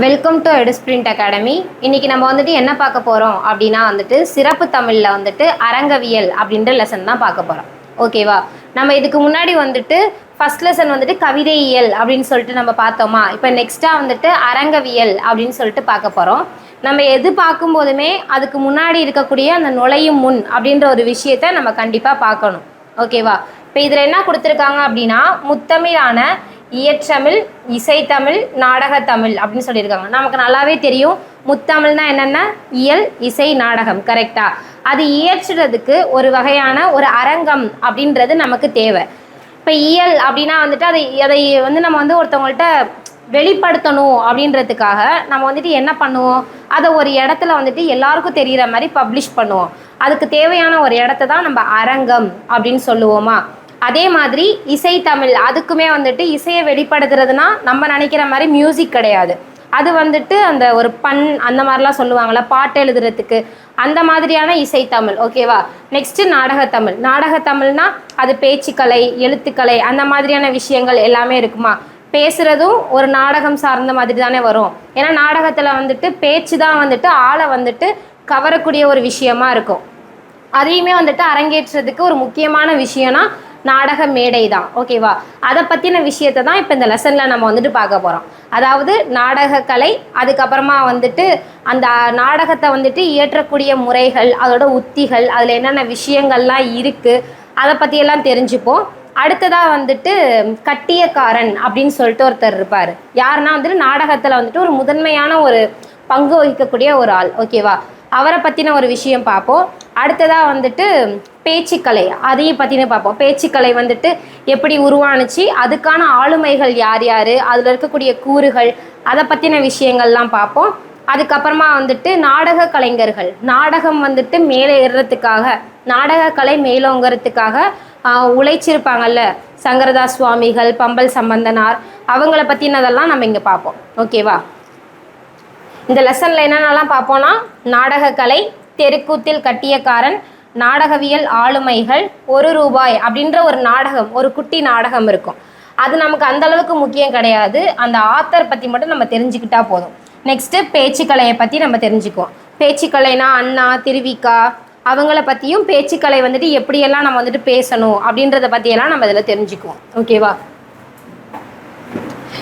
Welcome to எடுஸ்பிரிண்ட் academy. இன்றைக்கி நம்ம வந்துட்டு என்ன பார்க்க போகிறோம் அப்படின்னா வந்துட்டு சிறப்பு தமிழில் வந்துட்டு அரங்கவியல் அப்படின்ற லெசன் தான் பார்க்க போகிறோம். ஓகேவா? நம்ம இதுக்கு முன்னாடி வந்துட்டு ஃபஸ்ட் லெசன் வந்துட்டு கவிதையியல் அப்படின்னு சொல்லிட்டு நம்ம பார்த்தோமா. இப்போ நெக்ஸ்ட்டாக வந்துட்டு அரங்கவியல் அப்படின்னு சொல்லிட்டு பார்க்க போகிறோம். நம்ம எது பார்க்கும்போதுமே அதுக்கு முன்னாடி இருக்கக்கூடிய அந்த நுழையும் முன் அப்படின்ற ஒரு விஷயத்த நம்ம கண்டிப்பாக பார்க்கணும். ஓகேவா? இப்போ இதில் என்ன கொடுத்துருக்காங்க அப்படின்னா முத்தமிழான இயற்றமிழ், இசைத்தமிழ், நாடகத்தமிழ் அப்படின்னு சொல்லியிருக்காங்க. நமக்கு நல்லாவே தெரியும் முத்தமிழ்னா என்னென்ன, இயல், இசை, நாடகம். கரெக்டா? அது இயற்றுறதுக்கு ஒரு வகையான ஒரு அரங்கம் அப்படின்றது நமக்கு தேவை. இப்போ இயல் அப்படின்னா வந்துட்டு அதை வந்து நம்ம வந்து ஒருத்தவங்கள்ட்ட வெளிப்படுத்தணும் அப்படின்றதுக்காக நம்ம வந்துட்டு என்ன பண்ணுவோம், அதை ஒரு இடத்துல வந்துட்டு எல்லாருக்கும் தெரிகிற மாதிரி பப்ளிஷ் பண்ணுவோம். அதுக்கு தேவையான ஒரு இடத்த தான் நம்ம அரங்கம் அப்படின்னு சொல்லுவோமா. அதே மாதிரி இசைத்தமிழ், அதுக்குமே வந்துட்டு இசையை வெளிப்படுத்துறதுனா நம்ம நினைக்கிற மாதிரி மியூசிக் கிடையாது. அது வந்துட்டு அந்த ஒரு அந்த மாதிரிலாம் சொல்லுவாங்கள்ல, பாட்டு எழுதுறதுக்கு அந்த மாதிரியான இசைத்தமிழ். ஓகேவா? நெக்ஸ்ட்டு நாடகத்தமிழ். நாடகத்தமிழ்னா அது பேச்சுக்கலை, எழுத்துக்கலை, அந்த மாதிரியான விஷயங்கள் எல்லாமே இருக்குமா. பேசுகிறதும் ஒரு நாடகம் சார்ந்த மாதிரி தானே வரும். ஏன்னா நாடகத்தில் வந்துட்டு பேச்சு தான் வந்துட்டு ஆளை வந்துட்டு கவரக்கூடிய ஒரு விஷயமா இருக்கும். அதையுமே வந்துட்டு அரங்கேற்றதுக்கு ஒரு முக்கியமான விஷயம்னா நாடக மேடை தான். ஓகேவா? அதை பற்றின விஷயத்தை தான் இப்போ இந்த லெசனில் நம்ம வந்துட்டு பார்க்க போகிறோம். அதாவது நாடகக்கலை, அதுக்கப்புறமா வந்துட்டு அந்த நாடகத்தை வந்துட்டு இயற்றக்கூடிய முறைகள், அதோட உத்திகள், அதில் என்னென்ன விஷயங்கள்லாம் இருக்குது அதை பற்றியெல்லாம் தெரிஞ்சுப்போம். அடுத்ததாக வந்துட்டு கட்டியக்காரன் அப்படின்னு சொல்லிட்டு ஒருத்தர் இருப்பார். யாருன்னா வந்துட்டு நாடகத்தில் வந்துட்டு ஒரு முதன்மையான ஒரு பங்கு வகிக்கக்கூடிய ஒரு ஆள். ஓகேவா? அவரை பற்றின ஒரு விஷயம் பார்ப்போம். அடுத்ததாக வந்துட்டு பேச்சுக்கலை, அதையும் பற்றின பார்ப்போம். பேச்சுக்கலை வந்துட்டு எப்படி உருவானுச்சு, அதுக்கான ஆளுமைகள் யார் யார், அதில் இருக்கக்கூடிய கூறுகள், அதை பற்றின விஷயங்கள்லாம் பார்ப்போம். அதுக்கப்புறமா வந்துட்டு நாடக கலைஞர்கள், நாடகம் வந்துட்டு மேலே ஏறுறதுக்காக, நாடகக்கலை மேலோங்கிறதுக்காக உழைச்சிருப்பாங்கல்ல, சங்கரதாஸ் சுவாமிகள், பம்பல் சம்பந்தனார், அவங்கள பற்றினதெல்லாம் நம்ம இங்கே பார்ப்போம். ஓகேவா? இந்த லெசனில் என்னென்னலாம் பார்ப்போம்னா நாடகக்கலை, தெருக்கூத்தில் கட்டியக்காரன், நாடகவியல் ஆளுமைகள், ஒரு ரூபாய் அப்படின்ற ஒரு நாடகம், ஒரு குட்டி நாடகம் இருக்கும். அது நமக்கு அந்தளவுக்கு முக்கியம் கிடையாது. அந்த ஆத்தர் பற்றி மட்டும் நம்ம தெரிஞ்சுக்கிட்டா போதும். நெக்ஸ்ட்டு பேச்சுக்கலையை பற்றி நம்ம தெரிஞ்சுக்குவோம். பேச்சுக்கலைனா அண்ணா, திருவிக்கா, அவங்கள பற்றியும் பேச்சுக்கலை வந்துட்டு எப்படியெல்லாம் நம்ம வந்துட்டு பேசணும் அப்படின்றத பற்றியெல்லாம் நம்ம இதில் தெரிஞ்சுக்குவோம். ஓகேவா?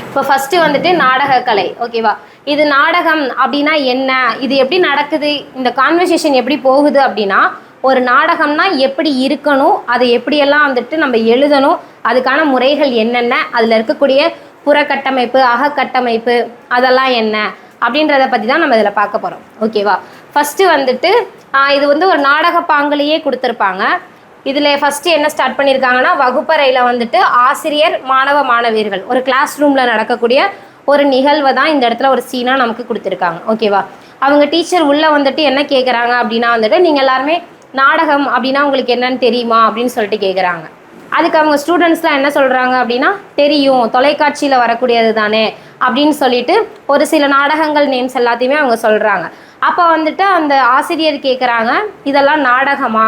இப்போ ஃபஸ்ட்டு வந்துட்டு நாடகக்கலை. ஓகேவா? இது நாடகம் அப்படின்னா என்ன, இது எப்படி நடக்குது, இந்த கான்வர்சேஷன் எப்படி போகுது அப்படின்னா, ஒரு நாடகம்னா எப்படி இருக்கணும், அதை எப்படியெல்லாம் வந்துட்டு நம்ம எழுதணும், அதுக்கான முறைகள் என்னென்ன, அதில் இருக்கக்கூடிய புறக்கட்டமைப்பு, அகக்கட்டமைப்பு, அதெல்லாம் என்ன அப்படின்றத பற்றி தான் நம்ம இதில் பார்க்க போகிறோம். ஓகேவா? ஃபஸ்ட்டு வந்துட்டு இது வந்து ஒரு நாடக பாங்கிலேயே கொடுத்துருப்பாங்க. இதில் ஃபஸ்ட்டு என்ன ஸ்டார்ட் பண்ணியிருக்காங்கன்னா, வகுப்பறையில் வந்துட்டு ஆசிரியர், மாணவ மாணவியர்கள், ஒரு கிளாஸ் ரூமில் நடக்கக்கூடிய ஒரு நிகழ்வை தான் இந்த இடத்துல ஒரு சீனாக நமக்கு கொடுத்துருக்காங்க. ஓகேவா? அவங்க டீச்சர் உள்ளே வந்துட்டு என்ன கேட்குறாங்க அப்படின்னா வந்துட்டு, நீங்கள் எல்லாருமே நாடகம் அப்படின்னா உங்களுக்கு என்னன்னு தெரியுமா அப்படின்னு சொல்லிட்டு கேட்குறாங்க. அதுக்கு அவங்க ஸ்டூடெண்ட்ஸ்லாம் என்ன சொல்கிறாங்க அப்படின்னா, தெரியும், தொலைக்காட்சியில் வரக்கூடியது தானே அப்படின்னு சொல்லிட்டு ஒரு சில நாடகங்கள் நேம்ஸ் எல்லாத்தையுமே அவங்க சொல்கிறாங்க. அப்போ வந்துட்டு அந்த ஆசிரியர் கேட்குறாங்க, இதெல்லாம் நாடகமா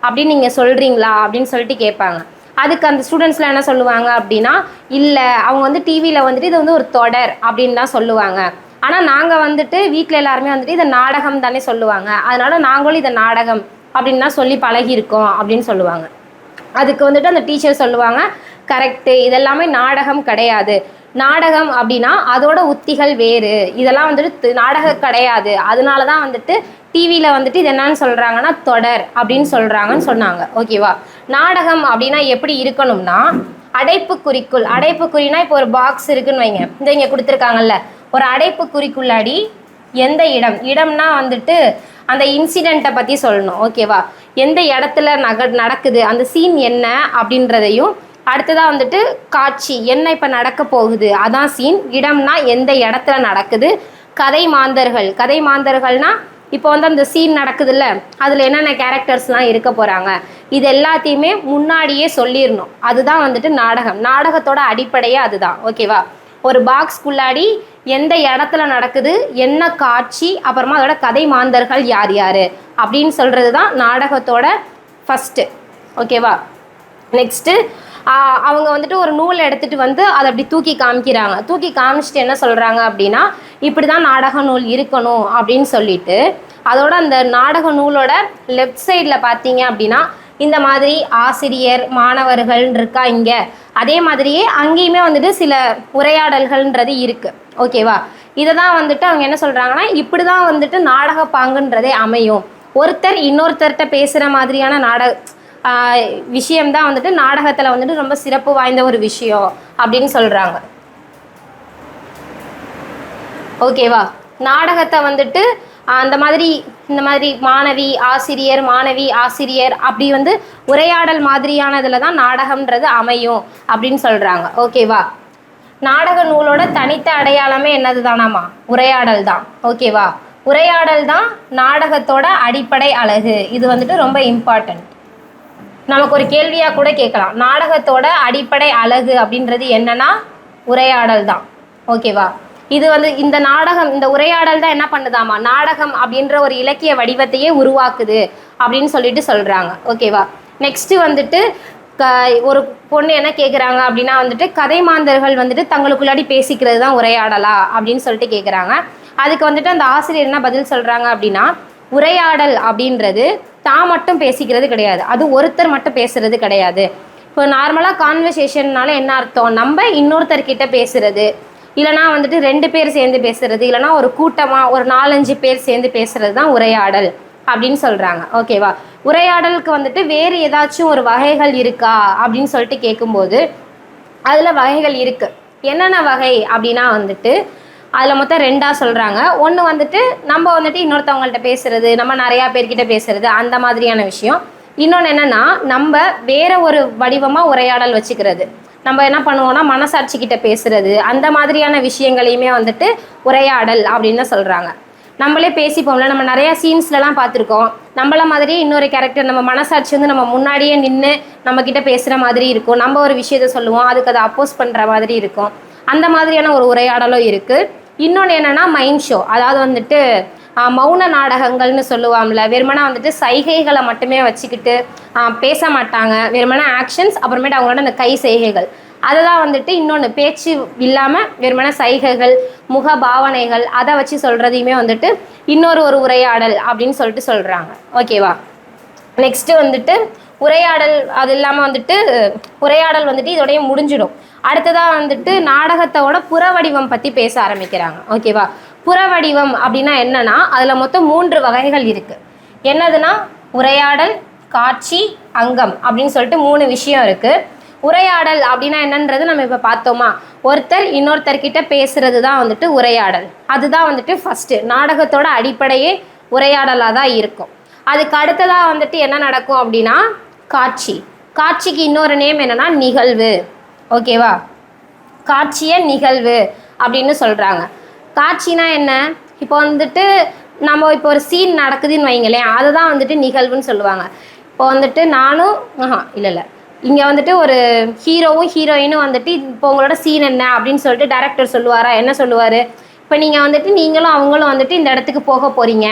அப்படின்னு நீங்கள் சொல்கிறீங்களா அப்படின்னு சொல்லிட்டு கேட்பாங்க. அதுக்கு அந்த ஸ்டூடெண்ட்ஸ்லாம் என்ன சொல்லுவாங்க அப்படின்னா, இல்லை, அவங்க வந்து டிவியில் வந்துட்டு இது வந்து ஒரு தொடர் அப்படின்னு தான் சொல்லுவாங்க. ஆனால் நாங்கள் வந்துட்டு வீட்டில் எல்லாருமே வந்துட்டு இதை நாடகம் தானே சொல்லுவாங்க, அதனால நாங்களும் இதை நாடகம் அப்படின்னு தான் சொல்லி பழகியிருக்கோம் அப்படின்னு சொல்லுவாங்க. அதுக்கு வந்துட்டு அந்த டீச்சர் சொல்லுவாங்க, கரெக்டு, இதெல்லாமே நாடகம் கிடையாது. நாடகம் அப்படின்னா அதோட உத்திகள் வேறு, இதெல்லாம் வந்துட்டு நாடகம் கிடையாது. அதனால தான் வந்துட்டு டிவியில் வந்துட்டு இது என்னன்னு சொல்கிறாங்கன்னா தொடர் அப்படின்னு சொல்கிறாங்கன்னு சொன்னாங்க. ஓகேவா? நாடகம் அப்படின்னா எப்படி இருக்கணும்னா, அடைப்புக்குறிக்குள், அடைப்புக்குறினா இப்போ ஒரு பாக்ஸ் இருக்குன்னு வைங்க, இந்த இங்கே கொடுத்துருக்காங்கல்ல, ஒரு அடைப்புக்குறிக்குள்ளாடி எந்த இடம்னா வந்துட்டு அந்த இன்சிடெண்ட்டை பற்றி சொல்லணும். ஓகேவா? எந்த இடத்துல நடக்குது, அந்த சீன் என்ன அப்படின்றதையும், அடுத்ததாக வந்துட்டு காட்சி என்ன இப்போ நடக்க போகுது, அதான் சீன். இடம்னா எந்த இடத்துல நடக்குது. கதை மாந்தர்கள்னால் இப்போ வந்து அந்த சீன் நடக்குதுல்ல, அதில் என்னென்ன கேரக்டர்ஸ்லாம் இருக்க போகிறாங்க, இது எல்லாத்தையுமே முன்னாடியே சொல்லிடணும். அதுதான் வந்துட்டு நாடகம். நாடகத்தோட அடிப்படையே அதுதான். ஓகேவா? ஒரு பாக்ஸ்குள்ளாடி எந்த இடத்துல நடக்குது, என்ன காட்சி, அப்புறமா அதோட கதை மாந்தர்கள் யார் யார் அப்படின்னு சொல்கிறது தான் நாடகத்தோட ஃபஸ்ட்டு. ஓகேவா? நெக்ஸ்ட்டு அவங்க வந்துட்டு ஒரு நூல் எடுத்துகிட்டு வந்து அதை அப்படி தூக்கி காமிக்கிறாங்க. தூக்கி காமிச்சிட்டு என்ன சொல்கிறாங்க அப்படின்னா, இப்படி தான் நாடக நூல் இருக்கணும் அப்படின்னு சொல்லிட்டு அதோட அந்த நாடக நூலோட லெஃப்ட் சைடில் பார்த்தீங்க அப்படின்னா இந்த மாதிரி ஆசிரியர் மாணவர்கள் இருக்கா இங்கே. அதே மாதிரியே அங்கேயுமே வந்துட்டு சில உரையாடல்கள்ன்றது இருக்குது. ஓகேவா? இதை தான் வந்துட்டு அவங்க என்ன சொல்கிறாங்கன்னா, இப்படி தான் வந்துட்டு நாடக பாங்குன்றதே அமையும். ஒருத்தர் இன்னொருத்தர்கிட்ட பேசுகிற மாதிரியான விஷயம்தான் வந்துட்டு நாடகத்தில் வந்துட்டு ரொம்ப சிறப்பு வாய்ந்த ஒரு விஷயம் அப்படின்னு சொல்கிறாங்க. ஓகேவா? நாடகத்தை வந்துட்டு அந்த மாதிரி இந்த மாதிரி மாணவி ஆசிரியர் மாணவி ஆசிரியர் அப்படி வந்து உரையாடல் மாதிரியானதில் தான் நாடகம்ன்றது அமையும் அப்படின்னு சொல்கிறாங்க. ஓகேவா? நாடக நூலோட தனித்த அடையாளமே என்னது தானாமா? உரையாடல் தான். ஓகேவா? உரையாடல் தான் நாடகத்தோட அடிப்படை அழகு. இது வந்துட்டு ரொம்ப இம்பார்ட்டன்ட். நமக்கு ஒரு கேள்வியாக கூட கேட்கலாம், நாடகத்தோட அடிப்படை அழகு அப்படின்றது என்னன்னா உரையாடல் தான். ஓகேவா? இது வந்து இந்த நாடகம் இந்த உரையாடல் தான் என்ன பண்ணுதாமா, நாடகம் அப்படின்ற ஒரு இலக்கிய வடிவத்தையே உருவாக்குது அப்படின்னு சொல்லிட்டு சொல்கிறாங்க. ஓகேவா? நெக்ஸ்ட்டு வந்துட்டு ஒரு பொண்ணு என்ன கேட்குறாங்க அப்படின்னா வந்துட்டு கதை மாந்தர்கள் வந்துட்டு தங்களுக்குள்ளாடி பேசிக்கிறது தான் உரையாடலா அப்படின்னு சொல்லிட்டு கேட்குறாங்க. அதுக்கு வந்துட்டு அந்த ஆசிரியர் என்ன பதில் சொல்கிறாங்க அப்படின்னா, உரையாடல் அப்படின்றது தான் மட்டும் பேசிக்கிறது கிடையாது, அது ஒருத்தர் மட்டும் பேசுறது கிடையாது. இப்போ நார்மலாக கான்வர்சேஷன்னால என்ன அர்த்தம், நம்ம இன்னொருத்தர்கிட்ட பேசுறது, இல்லைனா வந்துட்டு 2 பேர் சேர்ந்து பேசுறது, இல்லைனா ஒரு கூட்டமாக ஒரு 4-5 பேர் சேர்ந்து பேசுறது தான் உரையாடல் அப்படின்னு சொல்கிறாங்க. ஓகேவா? உரையாடலுக்கு வந்துட்டு வேறு ஏதாச்சும் ஒரு வகைகள் இருக்கா அப்படின்னு சொல்லிட்டு கேட்கும்போது அதில் வகைகள் இருக்குது. என்னென்ன வகை அப்படின்னா வந்துட்டு அதில் மொத்தம் 2ஆக சொல்கிறாங்க. ஒன்று வந்துட்டு நம்ம வந்துட்டு இன்னொருத்தவங்கள்ட்ட பேசுகிறது, நம்ம நிறையா பேர்கிட்ட பேசுகிறது, அந்த மாதிரியான விஷயம். இன்னொன்று என்னென்னா நம்ம வேறு ஒரு வடிவமாக உரையாடல் வச்சுக்கிறது. நம்ம என்ன பண்ணுவோம்னா மனசாட்சிக்கிட்ட பேசுகிறது, அந்த மாதிரியான விஷயங்களையுமே வந்துட்டு உரையாடல் அப்படின்னு தான் சொல்கிறாங்க. நம்மளே பேசிப்போம்ல, நம்ம நிறையா சீன்ஸ்லலாம் பார்த்துருக்கோம், நம்மள மாதிரியே இன்னொரு கேரக்டர் நம்ம மனசாட்சி வந்து நம்ம முன்னாடியே நின்று நம்மக்கிட்ட பேசுகிற மாதிரி இருக்கும். நம்ம ஒரு விஷயத்த சொல்லுவோம், அதுக்கு அதை அப்போஸ் பண்ணுற மாதிரி இருக்கும். அந்த மாதிரியான ஒரு உரையாடலும் இருக்குது. இன்னொன்று என்னென்னா மைண்ட் ஷோ, அதாவது வந்துட்டு மௌன நாடகங்கள்னு சொல்லுவாங்கள்ல, வெறுமனா வந்துட்டு சைகைகளை மட்டுமே வச்சுக்கிட்டு பேச மாட்டாங்க, வெறுமனா ஆக்ஷன்ஸ், அப்புறமேட்டு அவங்களோட அந்த கை செய்கைகள், அதை தான் வந்துட்டு இன்னொன்று பேச்சு இல்லாமல் வெறுமன சைகைகள் முக பாவனைகள் அதை வச்சு சொல்கிறதையுமே வந்துட்டு இன்னொரு உரையாடல் அப்படின்னு சொல்லிட்டு சொல்கிறாங்க. ஓகேவா? நெக்ஸ்ட்டு வந்துட்டு உரையாடல் அது இல்லாமல் வந்துட்டு உரையாடல் வந்துட்டு இதோடய முடிஞ்சிடும். அடுத்ததாக வந்துட்டு நாடகத்தோட புற வடிவம் பற்றி பேச ஆரம்பிக்கிறாங்க. ஓகேவா? புற வடிவம் அப்படின்னா என்னன்னா அதில் மொத்தம் 3 வகைகள் இருக்குது. என்னதுன்னா உரையாடல், காட்சி, அங்கம் அப்படின்னு சொல்லிட்டு 3 விஷயம் இருக்குது. உரையாடல் அப்படின்னா என்னன்றது நம்ம இப்போ பார்த்தோமா, ஒருத்தர் இன்னொருத்தர்கிட்ட பேசுறது தான் வந்துட்டு உரையாடல். அதுதான் வந்துட்டு ஃபஸ்ட்டு நாடகத்தோட அடிப்படையே உரையாடலாக தான் இருக்கும். அதுக்கு அடுத்ததாக வந்துட்டு என்ன நடக்கும் அப்படின்னா காட்சி. காட்சிக்கு இன்னொரு நேம் என்னன்னா நிகழ்வு. ஓகேவா? காட்சியை நிகழ்வு அப்படின்னு சொல்கிறாங்க. காட்சினா என்ன, இப்போ வந்துட்டு நம்ம இப்போ ஒரு சீன் நடக்குதுன்னு வைங்களேன், அதை தான் வந்துட்டு நிகழ்வுன்னு சொல்லுவாங்க. இப்போ வந்துட்டு நானும் இல்லை இங்கே வந்துட்டு ஒரு ஹீரோவும் ஹீரோயினும் வந்துட்டு இப்போ உங்களோட சீன் என்ன அப்படின்னு சொல்லிட்டு டைரக்டர் சொல்லுவாரா, என்ன சொல்லுவார், இப்போ நீங்கள் வந்துட்டு நீங்களும் அவங்களும் வந்துட்டு இந்த இடத்துக்கு போக போகிறீங்க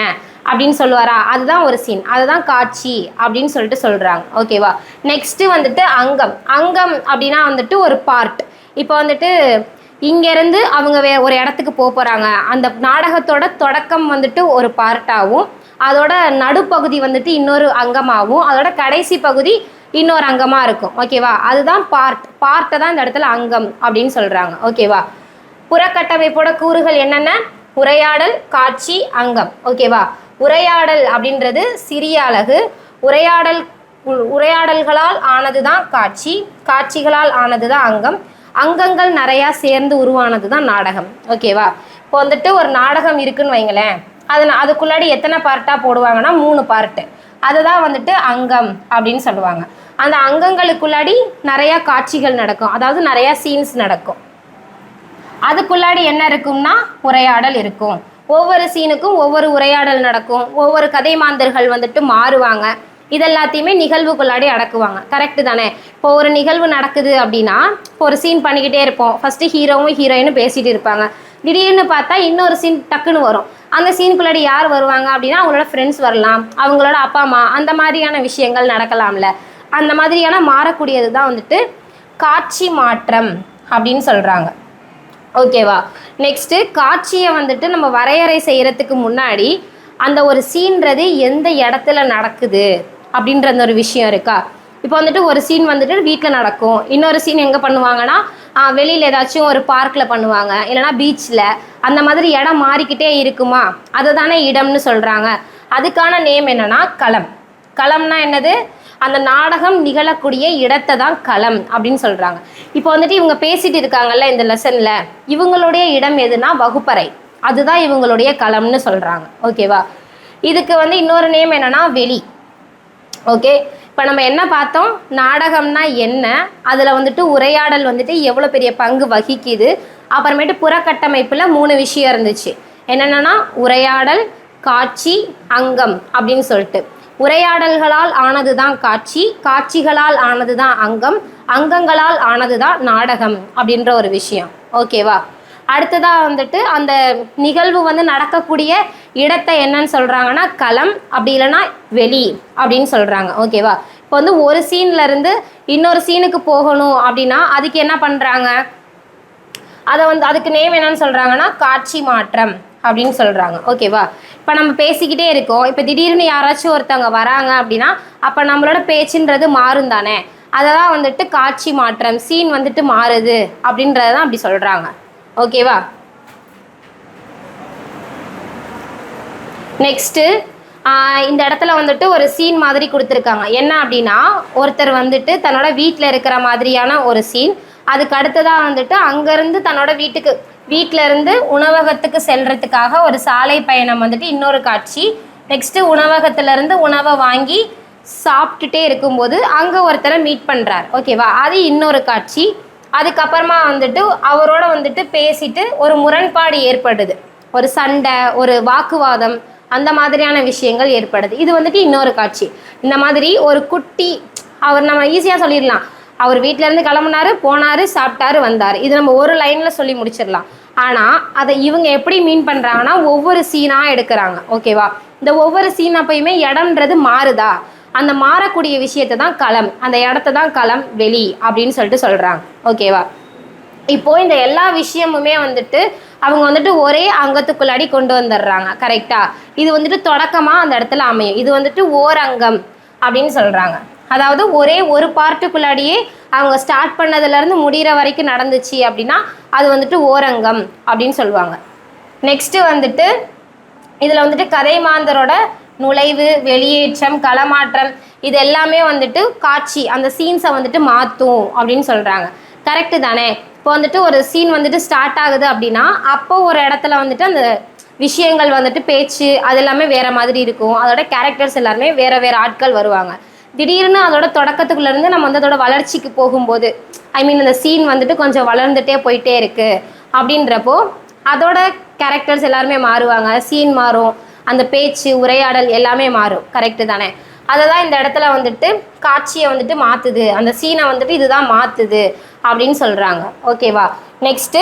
அப்படின்னு சொல்லுவாரா, அதுதான் ஒரு சீன், அதுதான் காட்சி அப்படின்னு சொல்லிட்டு சொல்கிறாங்க. ஓகேவா? நெக்ஸ்ட்டு வந்துட்டு அங்கம். அங்கம் அப்படின்னா வந்துட்டு ஒரு பார்ட். இப்போ வந்துட்டு இங்கேருந்து அவங்க ஒரு இடத்துக்கு போகிறாங்க, அந்த நாடகத்தோட தொடக்கம் வந்துட்டு ஒரு பார்ட்டாகவும், அதோட நடுப்பகுதி வந்துட்டு இன்னொரு அங்கமாகவும், அதோட கடைசி பகுதி இன்னொரு அங்கமாக இருக்கும். ஓகேவா? அதுதான் பார்ட்டை தான் இந்த இடத்துல அங்கம் அப்படின்னு சொல்கிறாங்க. ஓகேவா? புறக்கட்டமைப்போட கூறுகள் என்னென்ன, உரையாடல், காட்சி, அங்கம். ஓகேவா? உரையாடல் அப்படின்றது சிறிய அலகு. உரையாடல்களால் ஆனது தான் காட்சி, காட்சிகளால் ஆனது தான் அங்கம், அங்கங்கள் நிறையா சேர்ந்து உருவானது தான் நாடகம். ஓகேவா? இப்போ வந்துட்டு ஒரு நாடகம் இருக்குன்னு வைங்களேன், அதுக்குள்ளாடி எத்தனை பார்ட்டாக போடுவாங்கன்னா 3 பார்ட்டு. அதுதான் வந்துட்டு அங்கம் அப்படின்னு சொல்லுவாங்க. அந்த அங்கங்களுக்குள்ளாடி நிறையா காட்சிகள் நடக்கும், அதாவது நிறையா சீன்ஸ் நடக்கும். அதுக்குள்ளாடி என்ன இருக்கும்னா உரையாடல் இருக்கும். ஒவ்வொரு சீனுக்கும் ஒவ்வொரு உரையாடல் நடக்கும், ஒவ்வொரு கதை மாந்தர்கள் வந்துட்டு மாறுவாங்க. இதெல்லாத்தையுமே நிகழ்வுக்குள்ளாடி அடக்குவாங்க. கரெக்டு தானே? இப்போ ஒரு நிகழ்வு நடக்குது அப்படின்னா இப்போ ஒரு சீன் பண்ணிக்கிட்டே இருப்போம். ஃபஸ்ட்டு ஹீரோவும் ஹீரோயினும் பேசிகிட்டு இருப்பாங்க. திடீர்னு பார்த்தா இன்னொரு சீன் டக்குன்னு வரும். அந்த சீனுக்குள்ளாடி யார் வருவாங்க அப்படின்னா அவங்களோட ஃப்ரெண்ட்ஸ் வரலாம், அவங்களோட அப்பா அம்மா, அந்த மாதிரியான விஷயங்கள் நடக்கலாம்ல. அந்த மாதிரியான மாறக்கூடியது தான் வந்துட்டு காட்சி மாற்றம் அப்படின்னு சொல்கிறாங்க. ஓகேவா? நெக்ஸ்ட்டு காட்சியை வந்துட்டு நம்ம வரையறை செய்கிறதுக்கு முன்னாடி அந்த ஒரு சீன்றது எந்த இடத்துல நடக்குது அப்படின்ற அந்த ஒரு விஷயம் இருக்கா? இப்போ வந்துட்டு ஒரு சீன் வந்துட்டு வீட்டில் நடக்கும், இன்னொரு சீன் எங்கே பண்ணுவாங்கன்னா வெளியில் ஏதாச்சும் ஒரு பார்க்கில் பண்ணுவாங்க, இல்லைனா பீச்சில். அந்த மாதிரி இடம் மாறிக்கிட்டே இருக்குமா? அதை தானே இடம்னு சொல்கிறாங்க. அதுக்கான நேம் என்னன்னா களம். களம்னா என்னது? அந்த நாடகம் நிகழக்கூடிய இடத்தை தான் களம் அப்படின்னு சொல்கிறாங்க. இப்போ வந்துட்டு இவங்க பேசிட்டு இருக்காங்கல்ல இந்த லெசனில், இவங்களுடைய இடம் எதுனா வகுப்பறை. அதுதான் இவங்களுடைய களம்னு சொல்கிறாங்க. ஓகேவா? இதுக்கு வந்து இன்னொரு நேம் என்னன்னா வெளி. ஓகே, இப்போ நம்ம என்ன பார்த்தோம்? நாடகம்னா என்ன, அதில் வந்துட்டு உரையாடல் வந்துட்டு எவ்வளோ பெரிய பங்கு வகிக்குது, அப்புறமேட்டு புறக்கட்டமைப்பில் 3 விஷயம் இருந்துச்சு. என்னென்னா உரையாடல், காட்சி, அங்கம் அப்படின்னு சொல்லிட்டு. உரையாடல்களால் ஆனது தான் காட்சி, காட்சிகளால் ஆனது தான் அங்கம், அங்கங்களால் ஆனது தான் நாடகம் அப்படின்ற ஒரு விஷயம். ஓகேவா? அடுத்ததாக வந்துட்டு அந்த நிகழ்வு வந்து நடக்கக்கூடிய இடத்தை என்னன்னு சொல்கிறாங்கன்னா களம், அப்படி இல்லைன்னா வெளி அப்படின்னு சொல்கிறாங்க. ஓகேவா? இப்போ வந்து ஒரு சீன்லேருந்து இன்னொரு சீனுக்கு போகணும் அப்படின்னா அதுக்கு என்ன பண்ணுறாங்க? அதை வந்து அதுக்கு நேம் என்னன்னு சொல்கிறாங்கன்னா காட்சி மாற்றம் அப்படின்னு சொல்கிறாங்க. ஓகேவா? இப்போ நம்ம பேசிக்கிட்டே இருக்கோம், இப்போ திடீர்னு யாராச்சும் ஒருத்தவங்க வராங்க அப்படின்னா அப்போ நம்மளோட பேச்சுன்றது மாறும் தானே. அதை தான் வந்துட்டு காட்சி மாற்றம், சீன் வந்துட்டு மாறுது அப்படின்றத தான் அப்படி சொல்கிறாங்க. ஓகேவா? நெக்ஸ்ட்டு இந்த இடத்துல வந்துட்டு ஒரு சீன் மாதிரி கொடுத்துருக்காங்க. என்ன அப்படின்னா ஒருத்தர் வந்துட்டு தன்னோட வீட்டில் இருக்கிற மாதிரியான ஒரு சீன். அதுக்கு அடுத்ததாக வந்துட்டு அங்கேருந்து தன்னோட வீட்டிலேருந்து உணவகத்துக்கு செல்றதுக்காக ஒரு சாலை பயணம் வந்துட்டு இன்னொரு காட்சி. நெக்ஸ்ட்டு உணவகத்திலேருந்து உணவை வாங்கி சாப்பிட்டுட்டே இருக்கும்போது அங்கே ஒருத்தரை மீட் பண்ணுறார். ஓகேவா? அது இன்னொரு காட்சி. அதுக்கப்புறமா வந்துட்டு அவரோட வந்துட்டு பேசிட்டு ஒரு முரண்பாடு ஏற்படுது, ஒரு சண்டை, ஒரு வாக்குவாதம், அந்த மாதிரியான விஷயங்கள் ஏற்படுது. இது வந்துட்டு இன்னொரு காட்சி. இந்த மாதிரி ஒரு குட்டி அவர் நம்ம ஈஸியாக சொல்லிடலாம், அவர் வீட்டிலேருந்து கிளம்புனாரு, போனார், சாப்பிட்டாரு, வந்தார். இது நம்ம ஒரு லைனில் சொல்லி முடிச்சிடலாம். ஆனால் அதை இவங்க எப்படி மீன் பண்ணுறாங்கன்னா ஒவ்வொரு சீனாக எடுக்கிறாங்க. ஓகேவா? இந்த ஒவ்வொரு சீன் அப்பயுமே இடம்ன்றது மாறுதா, அந்த மாறக்கூடிய விஷயத்தை தான் களம், அந்த இடத்த தான் களம், வெளி அப்படின்னு சொல்லிட்டு சொல்கிறாங்க. ஓகேவா? இப்போது இந்த எல்லா விஷயமுமே வந்துட்டு அவங்க வந்துட்டு ஒரே அங்கத்துக்குள்ளாடி கொண்டு வந்துடுறாங்க. கரெக்டாக? இது வந்துட்டு தொடக்கமாக அந்த இடத்துல அமையும். இது வந்துட்டு ஓரங்கம் அப்படின்னு சொல்கிறாங்க. அதாவது ஒரே ஒரு பார்ட்டுக்குள்ளாடியே அவங்க ஸ்டார்ட் பண்ணதுலேருந்து முடிகிற வரைக்கும் நடந்துச்சு அப்படின்னா அது வந்துட்டு ஓரங்கம் அப்படின்னு சொல்லுவாங்க. நெக்ஸ்ட்டு வந்துட்டு இதில் வந்துட்டு கதை மாந்தரோட நுழைவு, வெளியேற்றம், களமாற்றம், இது எல்லாமே வந்துட்டு காட்சி, அந்த சீன்ஸை வந்துட்டு மாற்றும் அப்படின்னு சொல்கிறாங்க. கரெக்டு தானே? இப்போ வந்துட்டு ஒரு சீன் வந்துட்டு ஸ்டார்ட் ஆகுது அப்படின்னா அப்போ ஒரு இடத்துல வந்துட்டு அந்த விஷயங்கள் வந்துட்டு பேச்சு அது எல்லாமே வேறு மாதிரி இருக்கும். அதோட கேரக்டர்ஸ் எல்லாருமே வேறு வேறு ஆட்கள் வருவாங்க. திடீர்னு அதோட தொடக்கத்துக்குள்ளேருந்து நம்ம வந்து அதோட வளர்ச்சிக்கு போகும்போது அந்த சீன் வந்துட்டு கொஞ்சம் வளர்ந்துட்டே போயிட்டே இருக்குது அப்படின்றப்போ அதோட கேரக்டர்ஸ் எல்லாருமே மாறுவாங்க, சீன் மாறும், அந்த பேச்சு, உரையாடல் எல்லாமே மாறும். கரெக்டு தானே? அதை தான் இந்த இடத்துல வந்துட்டு காட்சியை வந்துட்டு மாற்றுது, அந்த சீனை வந்துட்டு இதுதான் மாற்றுது அப்படின்னு சொல்கிறாங்க. ஓகேவா? நெக்ஸ்ட்டு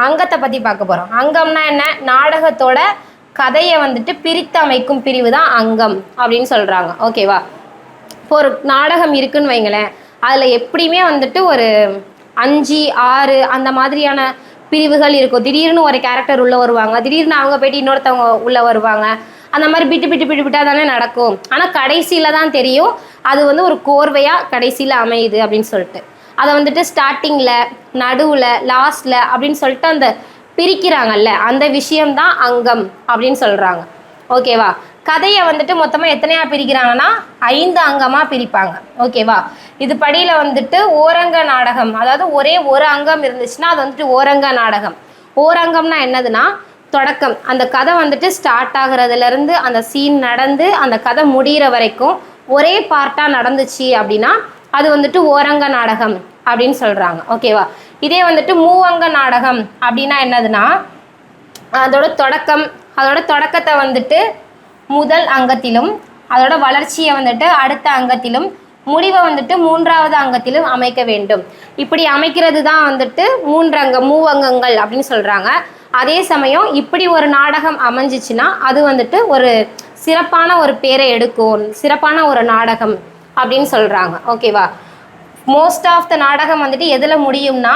அங்கத்தை பற்றி பார்க்க போகிறோம். அங்கம்னா என்ன? நாடகத்தோட கதையை வந்துட்டு பிரித்து அமைக்கும் பிரிவு தான் அங்கம் அப்படின்னு சொல்கிறாங்க. ஓகேவா? இப்போ ஒரு நாடகம் இருக்குன்னு வைங்களேன், அதில் எப்படியுமே வந்துட்டு ஒரு 5, 6 அந்த மாதிரியான பிரிவுகள் இருக்கும். திடீர்னு ஒரு கேரக்டர் உள்ளே வருவாங்க, திடீர்னு அவங்க போய்ட்டு இன்னொருத்தவங்க உள்ளே வருவாங்க. அந்த மாதிரி பிட்டு தானே நடக்கும். ஆனால் கடைசியில் தான் தெரியும் அது வந்து ஒரு கோர்வையாக கடைசியில் அமையுது அப்படின்னு சொல்லிட்டு. அதை வந்துட்டு ஸ்டார்டிங்கில், நடுவில், லாஸ்டில் அப்படின்னு சொல்லிட்டு அந்த பிரிக்கிறாங்கல்ல, அந்த விஷயம்தான் அங்கம் அப்படின்னு சொல்கிறாங்க. ஓகேவா? கதையை வந்துட்டு மொத்தமாக எத்தனையாக பிரிக்கிறாங்கன்னா 5 அங்கமாக பிரிப்பாங்க. ஓகேவா? இது படியில் வந்துட்டு ஓரங்க நாடகம், அதாவது ஒரே ஒரு அங்கம் இருந்துச்சுன்னா அது வந்துட்டு ஓரங்க நாடகம். ஓரங்கம்னா என்னதுன்னா தொடக்கம், அந்த கதை வந்துட்டு ஸ்டார்ட் ஆகுறதுலேருந்து அந்த சீன் நடந்து அந்த கதை முடிகிற வரைக்கும் ஒரே பார்ட்டாக நடந்துச்சு அப்படின்னா அது வந்துட்டு ஓரங்க நாடகம் அப்படின்னு சொல்கிறாங்க. ஓகேவா? இதே வந்துட்டு மூவங்க நாடகம் அப்படின்னா என்னதுன்னா அதோட தொடக்கத்தை வந்துட்டு முதல் அங்கத்திலும், அதோட வளர்ச்சியை வந்துட்டு அடுத்த அங்கத்திலும், முடிவை வந்துட்டு 3வது அங்கத்திலும் அமைக்க வேண்டும். இப்படி அமைக்கிறது தான் வந்துட்டு மூவங்கங்கள் அப்படின்னு சொல்கிறாங்க. அதே சமயம் இப்படி ஒரு நாடகம் அமைஞ்சிச்சுன்னா அது வந்துட்டு ஒரு சிறப்பான ஒரு பேரை எடுக்கும், சிறப்பான ஒரு நாடகம் அப்படின்னு சொல்கிறாங்க. ஓகேவா? மோஸ்ட் ஆஃப் த நாடகம் வந்துட்டு எதில் முடியும்னா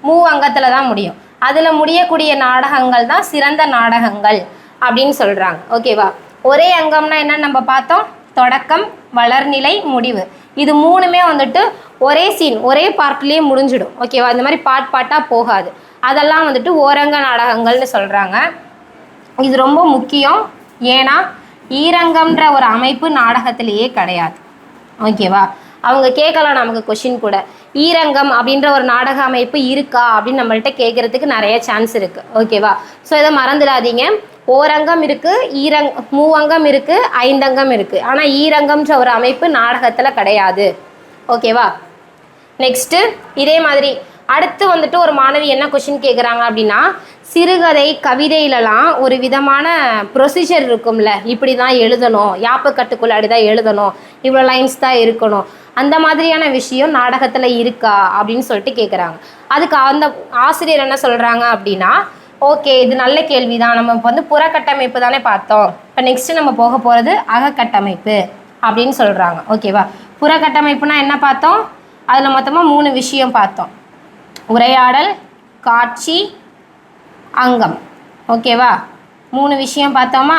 மூவங்கத்தில் தான் முடியும். அதில் முடியக்கூடிய நாடகங்கள் தான் சிறந்த நாடகங்கள் அப்படின்னு சொல்கிறாங்க. ஓகேவா? ஒரே அங்கம்னா என்னன்னு நம்ம பார்த்தோம், தொடக்கம், வளர்நிலை, முடிவு. இது மூணுமே வந்துட்டு ஒரே சீன் ஒரே பார்ட்லேயே முடிஞ்சிடும். ஓகேவா? இந்த மாதிரி பாட்டாக போகாது. அதெல்லாம் வந்துட்டு ஓரங்க நாடகங்கள்னு சொல்கிறாங்க. இது ரொம்ப முக்கியம். ஏன்னா ஈரங்கம்ன்ற ஒரு அமைப்பு நாடகத்திலேயே கிடையாது. ஓகேவா? அவங்க கேட்கலாம் நமக்கு கொஷின் கூட, ஈரங்கம் அப்படின்ற ஒரு நாடக அமைப்பு இருக்கா அப்படின்னு நம்மள்ட்ட கேட்குறதுக்கு நிறைய சான்ஸ் இருக்குது. ஓகேவா? ஸோ இதை மறந்துடாதீங்க. ஓரங்கம் இருக்குது, மூவங்கம் இருக்குது, ஐந்தங்கம் இருக்குது. ஆனால் ஈரங்கம்ன்ற ஒரு அமைப்பு நாடகத்தில் கிடையாது. ஓகேவா? நெக்ஸ்ட்டு இதே மாதிரி அடுத்து வந்துட்டு ஒரு மாணவி என்ன கொஷின் கேட்குறாங்க அப்படின்னா, சிறுகதை கவிதையிலலாம் ஒரு விதமான ப்ரொசீஜர் இருக்கும்ல, இப்படி தான் எழுதணும், யாப்புக்கட்டுக்குள்ளாடி தான் எழுதணும், இவ்வளோ லைன்ஸ் தான் இருக்கணும், அந்த மாதிரியான விஷயம் நாடகத்தில் இருக்கா அப்படின்னு சொல்லிட்டு கேட்குறாங்க. அதுக்கு அந்த ஆசிரியர் என்ன சொல்கிறாங்க அப்படின்னா, ஓகே, இது நல்ல கேள்வி தான். நம்ம இப்போ வந்து புறக்கட்டமைப்பு தானே பார்த்தோம், இப்போ நெக்ஸ்ட்டு நம்ம போக போகிறது அகக்கட்டமைப்பு அப்படின்னு சொல்கிறாங்க. ஓகேவா? புறக்கட்டமைப்புனா என்ன பார்த்தோம்? அதில் மொத்தமாக 3 விஷயம் பார்த்தோம். உரையாடல், காட்சி, அங்கம். ஓகேவா? 3 விஷயம் பார்த்தோமா?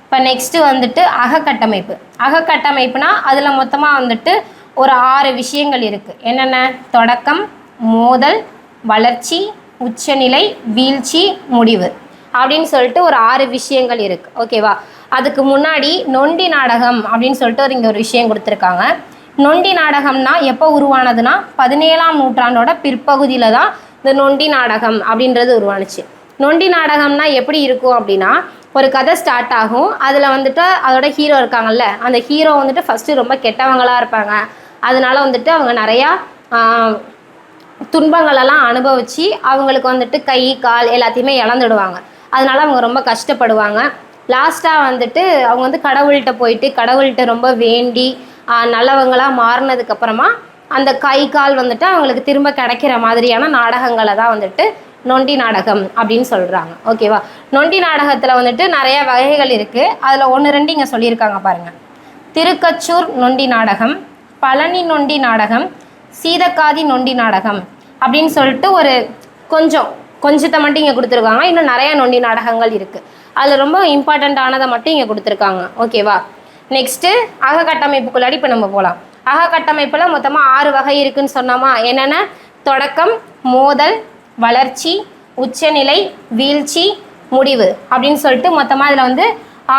இப்போ நெக்ஸ்ட்டு வந்துட்டு அகக்கட்டமைப்பு. அகக்கட்டமைப்புனா அதில் மொத்தமாக வந்துட்டு ஒரு 6 விஷயங்கள் இருக்குது. என்னென்ன? தொடக்கம், மோதல், வளர்ச்சி, உச்சநிலை, வீழ்ச்சி, முடிவு அப்படின்னு சொல்லிட்டு ஒரு 6 விஷயங்கள் இருக்குது. ஓகேவா? அதுக்கு முன்னாடி நொண்டி நாடகம் அப்படின்னு சொல்லிட்டு இங்கே ஒரு விஷயம் கொடுத்துருக்காங்க. நொண்டி நாடகம்னா எப்போ உருவானதுன்னா 17ஆம் நூற்றாண்டோட பிற்பகுதியில் தான் இந்த நொண்டி நாடகம் அப்படின்றது உருவானுச்சு. நொண்டி நாடகம்னா எப்படி இருக்கும் அப்படின்னா, ஒரு கதை ஸ்டார்ட் ஆகும். அதில் வந்துட்டு அதோட ஹீரோ இருக்காங்கல்ல, அந்த ஹீரோ வந்துட்டு ஃபஸ்ட்டு ரொம்ப கெட்டவங்களாக இருப்பாங்க. அதனால வந்துட்டு அவங்க நிறையா துன்பங்களெல்லாம் அனுபவித்து அவங்களுக்கு வந்துட்டு கை கால் எல்லாத்தையுமே இழந்துடுவாங்க. அதனால அவங்க ரொம்ப கஷ்டப்படுவாங்க. லாஸ்ட்டாக வந்துட்டு அவங்க வந்து கடவுள்கிட்ட போயிட்டு கடவுள்கிட்ட ரொம்ப வேண்டி நல்லவங்களாக மாறினதுக்கப்புறமா அந்த கை கால் வந்துட்டு அவங்களுக்கு திரும்ப கிடைக்கிற மாதிரியான நாடகங்களை தான் வந்துட்டு நொண்டி நாடகம் அப்படின்னு சொல்கிறாங்க. ஓகேவா? நொண்டி நாடகத்தில் வந்துட்டு நிறைய வகைகள் இருக்குது. அதில் 1, 2 இங்கே சொல்லியிருக்காங்க பாருங்கள். திருக்கச்சூர் நொண்டி நாடகம், பழனி நொண்டி நாடகம், சீதக்காதி நொண்டி நாடகம் அப்படின்னு சொல்லிட்டு ஒரு கொஞ்சத்தை மட்டும் இங்கே கொடுத்துருக்காங்க. இன்னும் நிறைய நொண்டி நாடகங்கள் இருக்குது. அதில் ரொம்ப இம்பார்ட்டண்ட்டானதை மட்டும் இங்கே கொடுத்துருக்காங்க. ஓகேவா? நெக்ஸ்ட்டு அகக்கட்டமைப்புக்குள்ளாடி இப்போ நம்ம போகலாம். அகக்கட்டமைப்பில் மொத்தமாக 6 வகை இருக்குதுன்னு சொன்னோமா? என்னென்ன? தொடக்கம், மோதல், வளர்ச்சி, உச்சநிலை, வீழ்ச்சி, முடிவு அப்படின்னு சொல்லிட்டு மொத்தமாக இதில் வந்து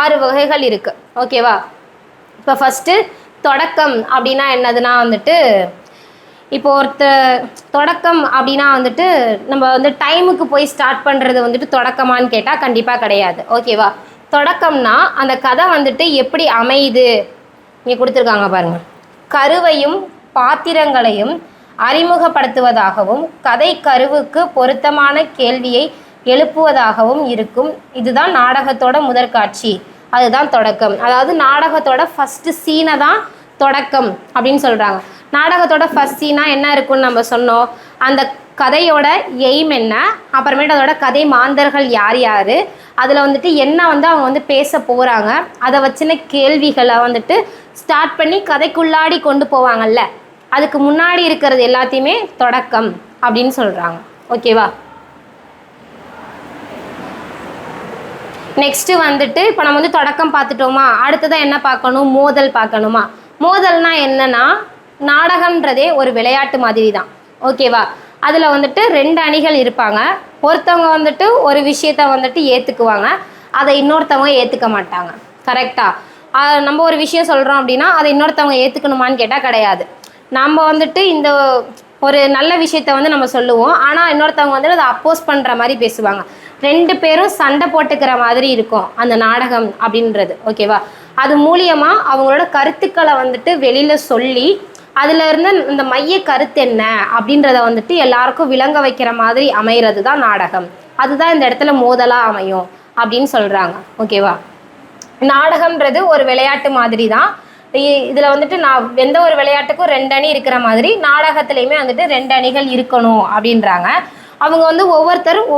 6 வகைகள் இருக்குது. ஓகேவா? இப்போ ஃபஸ்ட்டு தொடக்கம் அப்படின்னா என்னதுன்னா வந்துட்டு, இப்போ தொடக்கம் அப்படின்னா வந்துட்டு நம்ம வந்து டைமுக்கு போய் ஸ்டார்ட் பண்ணுறது வந்துட்டு தொடக்கமானு கேட்டால் கண்டிப்பாக கிடையாது. ஓகேவா? தொடக்கம்னா அந்த கதை வந்துட்டு எப்படி அமையுது இங்கே கொடுத்துருக்காங்க பாருங்கள். கருவையும் பாத்திரங்களையும் அறிமுகப்படுத்துவதாகவும் கதை கருவுக்கு பொருத்தமான கேள்வியை எழுப்புவதாகவும் இருக்கும். இதுதான் நாடகத்தோட முதற்காட்சி, அதுதான் தொடக்கம். அதாவது நாடகத்தோட ஃபஸ்ட்டு சீனை தான் தொடக்கம் அப்படின்னு சொல்கிறாங்க. நாடகத்தோட ஃபஸ்ட் சீனாக என்ன இருக்குன்னு நம்ம சொன்னோம். அந்த கதையோட எய்ம் என்ன, அப்புறமேட்டு அதோட கதை மாந்தர்கள் யார் யார், அதில் வந்துட்டு என்ன வந்து அவங்க வந்து பேச போகிறாங்க, அதை வச்சின கேள்விகளை வந்துட்டு ஸ்டார்ட் பண்ணி கதைக்குள்ளாடி கொண்டு போவாங்கல்ல, அதுக்கு முன்னாடி இருக்கிறது எல்லாத்தையுமே தொடக்கம் அப்படின்னு சொல்கிறாங்க. ஓகேவா? நெக்ஸ்ட்டு வந்துட்டு இப்போ நம்ம வந்து தொடக்கம் பார்த்துட்டோமா, அடுத்ததான் என்ன பார்க்கணும்? மோதல் பார்க்கணுமா? மோதல்னா என்னன்னா, நாடகம்ன்றதே ஒரு விளையாட்டு மாதிரி தான். ஓகேவா? அதில் வந்துட்டு 2 அணிகள் இருப்பாங்க. ஒருத்தவங்க வந்துட்டு ஒரு விஷயத்த வந்துட்டு ஏற்றுக்குவாங்க, அதை இன்னொருத்தவங்க ஏற்றுக்க மாட்டாங்க. கரெக்டாக? நம்ம ஒரு விஷயம் சொல்கிறோம் அப்படின்னா அதை இன்னொருத்தவங்க ஏற்றுக்கணுமான்னு கேட்டால் கிடையாது. நம்ம வந்துட்டு இந்த ஒரு நல்ல விஷயத்த வந்து நம்ம சொல்லுவோம், ஆனால் இன்னொருத்தவங்க வந்துட்டு அதை அப்போஸ் பண்ணுற மாதிரி பேசுவாங்க. 2 பேரும் சண்டை போட்டுக்கிற மாதிரி இருக்கும் அந்த நாடகம் அப்படின்றது. ஓகேவா? அது மூலியமாக அவங்களோட கருத்துக்களை வந்துட்டு வெளியில் சொல்லி அதில் இருந்து இந்த மைய கருத்து என்ன அப்படின்றத வந்துட்டு எல்லாருக்கும் விளங்க வைக்கிற மாதிரி அமைகிறது தான் நாடகம். அதுதான் இந்த இடத்துல மோதலாக அமையும் அப்படின்னு சொல்கிறாங்க. ஓகேவா? நாடகம்ன்றது ஒரு விளையாட்டு மாதிரி தான். இதில் வந்துட்டு நான் எந்த ஒரு விளையாட்டுக்கும் 2 அணி இருக்கிற மாதிரி நாடகத்துலேயுமே வந்துட்டு 2 அணிகள் இருக்கணும் அப்படின்றாங்க. அவங்க வந்து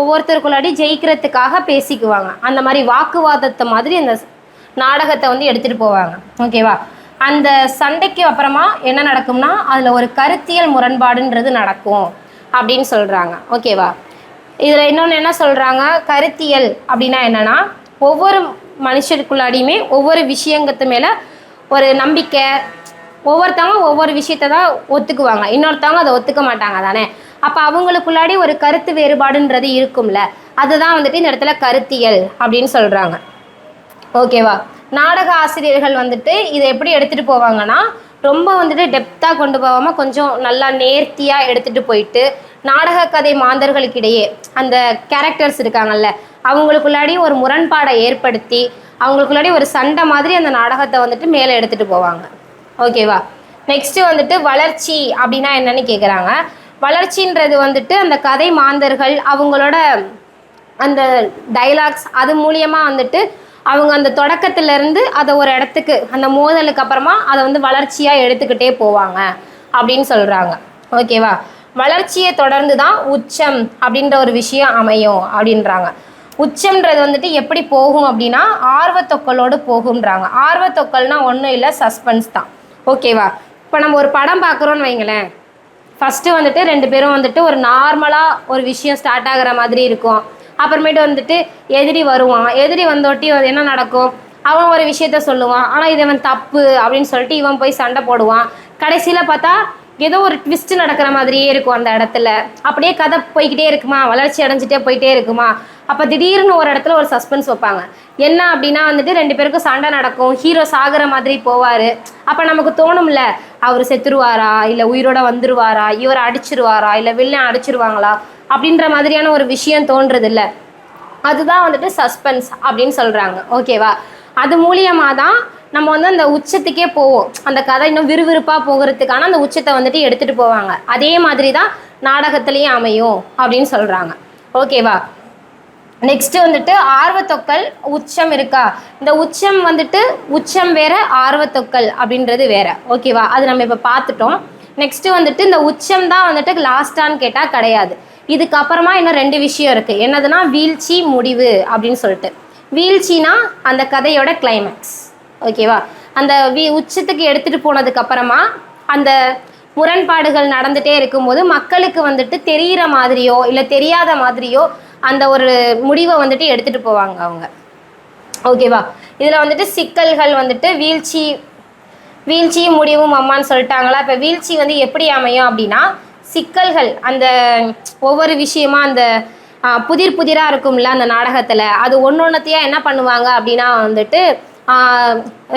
ஒவ்வொருத்தருக்குள்ளாடி ஜெயிக்கிறதுக்காக பேசிக்குவாங்க. அந்த மாதிரி வாக்குவாதத்தை மாதிரி அந்த நாடகத்தை வந்து எடுத்துகிட்டு போவாங்க. ஓகேவா? அந்த சண்டைக்கு அப்புறமா என்ன நடக்கும்னா அதில் ஒரு கருத்தியல் முரண்பாடுன்றது நடக்கும். அப்படின்னு சொல்கிறாங்க. ஓகேவா? இதில் இன்னொன்று என்ன சொல்கிறாங்க, கருத்தியல் அப்படின்னா என்னென்னா, ஒவ்வொரு மனுஷருக்குள்ளாடியுமே ஒவ்வொரு விஷயங்கத்து மேலே ஒரு நம்பிக்கை, ஒவ்வொருத்தவங்க ஒவ்வொரு விஷயத்தை தான் ஒத்துக்குவாங்க, இன்னொருத்தவங்க அதை ஒத்துக்க மாட்டாங்க தானே. அப்போ அவங்களுக்குள்ளாடி ஒரு கருத்து வேறுபாடுன்றது இருக்கும்ல, அதுதான் வந்துட்டு இந்த இடத்துல கருத்தியல் அப்படின்னு சொல்கிறாங்க. ஓகேவா? நாடக ஆசிரியர்கள் வந்துட்டு இதை எப்படி எடுத்துகிட்டு போவாங்கன்னா, ரொம்ப வந்துட்டு டெப்த்தாக கொண்டு போகாமல் கொஞ்சம் நல்லா நேர்த்தியாக எடுத்துகிட்டு போயிட்டு, நாடக கதை மாந்தர்களுக்கிடையே அந்த கேரக்டர்ஸ் இருக்காங்கல்ல, அவங்களுக்குள்ளாடி ஒரு முரண்பாடை ஏற்படுத்தி அவங்களுக்குள்ளாடி ஒரு சண்டை மாதிரி அந்த நாடகத்தை வந்துட்டு மேலே எடுத்துகிட்டு போவாங்க. ஓகேவா? நெக்ஸ்ட்டு வந்துட்டு வளர்ச்சி அப்படின்னா என்னன்னு கேட்குறாங்க. வளர்ச்சின்றது வந்துட்டு அந்த கதை மாந்தர்கள் அவங்களோட அந்த டைலாக்ஸ் அது மூலியமாக வந்துட்டு அவங்க அந்த தொடக்கத்திலேருந்து அதை ஒரு இடத்துக்கு அந்த மோதலுக்கு அப்புறமா அதை வந்து வளர்ச்சியாக எடுத்துக்கிட்டே போவாங்க அப்படின்னு சொல்கிறாங்க. ஓகேவா? வளர்ச்சியை தொடர்ந்து தான் உச்சம் அப்படின்ற ஒரு விஷயம் அமையும் அப்படின்றாங்க. உச்சம்ன்றது வந்துட்டு எப்படி போகும் அப்படின்னா ஆர்வத்தொக்கலோடு போகும்ன்றாங்க. ஆர்வத்தொக்கல்னா ஒன்றும் இல்லை, சஸ்பென்ஸ் தான். ஓகேவா? இப்போ நம்ம ஒரு படம் பார்க்குறோன்னு வைங்களேன், ஃபஸ்ட்டு வந்துட்டு 2 பேரும் வந்துட்டு ஒரு நார்மலாக ஒரு விஷயம் ஸ்டார்ட் ஆகிற மாதிரி இருக்கும். அப்புறமேட்டு வந்துட்டு எதிரி வருவான், எதிரி வந்தோட்டி என்ன நடக்கும், அவன் ஒரு விஷயத்த சொல்லுவான், ஆனால் இது அவன் தப்பு அப்படின்னு சொல்லிட்டு இவன் போய் சண்டை போடுவான். கடைசியில் பார்த்தா ஏதோ ஒரு ட்விஸ்ட் நடக்கிற மாதிரியே இருக்கும் அந்த இடத்துல. அப்படியே கதை போய்கிட்டே இருக்குமா, வளர்ச்சி அடைஞ்சிட்டே போயிட்டே இருக்குமா. அப்போ திடீர்னு ஒரு இடத்துல ஒரு சஸ்பென்ஸ் வைப்பாங்க. என்ன அப்படின்னா வந்துட்டு 2 பேருக்கும் சண்டை நடக்கும், ஹீரோ சாகிற மாதிரி போவார். அப்போ நமக்கு தோணும்ல, அவர் செத்துருவாரா, இல்லை உயிரோட வந்துருவாரா, இவரை அடிச்சிருவாரா, இல்லை வில்லன் அடிச்சிருவாங்களா அப்படின்ற மாதிரியான ஒரு விஷயம் தோன்றது இல்லை. அதுதான் வந்துட்டு சஸ்பென்ஸ் அப்படின்னு சொல்கிறாங்க. ஓகேவா? அது மூலியமாக தான் நம்ம வந்து அந்த உச்சத்துக்கே போவோம். அந்த கதை இன்னும் விறுவிறுப்பாக போகிறதுக்கான அந்த உச்சத்தை வந்துட்டு எடுத்துகிட்டு போவாங்க. அதே மாதிரி தான் நாடகத்துலேயும் அமையும் அப்படின்னு சொல்கிறாங்க. ஓகேவா? நெக்ஸ்ட்டு வந்துட்டு ஆர்வத்தொக்கல் உச்சம் இருக்கா. இந்த உச்சம் வந்துட்டு உச்சம் வேற, ஆர்வத்தொக்கல் அப்படின்றது வேற. ஓகேவா? அது நம்ம இப்போ பார்த்துட்டோம். நெக்ஸ்ட்டு வந்துட்டு இந்த உச்சம் தான் வந்துட்டு லாஸ்டான்னு கேட்டால் கிடையாது. இதுக்கப்புறமா இன்னும் 2 விஷயம் இருக்குது. என்னதுன்னா வீழ்ச்சி, முடிவு அப்படின்னு சொல்லிட்டு. வீழ்ச்சினா அந்த கதையோட கிளைமேக்ஸ். ஓகேவா? அந்த உச்சத்துக்கு எடுத்துகிட்டு போனதுக்கப்புறமா அந்த முரண்பாடுகள் நடந்துகிட்டே இருக்கும்போது மக்களுக்கு வந்துட்டு தெரிகிற மாதிரியோ இல்லை தெரியாத மாதிரியோ அந்த ஒரு முடிவை வந்துட்டு எடுத்துகிட்டு போவாங்க அவங்க. ஓகேவா? இதில் வந்துட்டு சிக்கல்கள் வந்துட்டு வீழ்ச்சியும் முடிவும் அம்மான்னு சொல்லிட்டாங்களா. இப்போ வீழ்ச்சி வந்து எப்படி அமையும் அப்படின்னா, சிக்கல்கள் அந்த ஒவ்வொரு விஷயமா அந்த புதிராக இருக்கும்ல அந்த நாடகத்தில், அது ஒன்றொன்றுத்தையாக என்ன பண்ணுவாங்க அப்படின்னா வந்துட்டு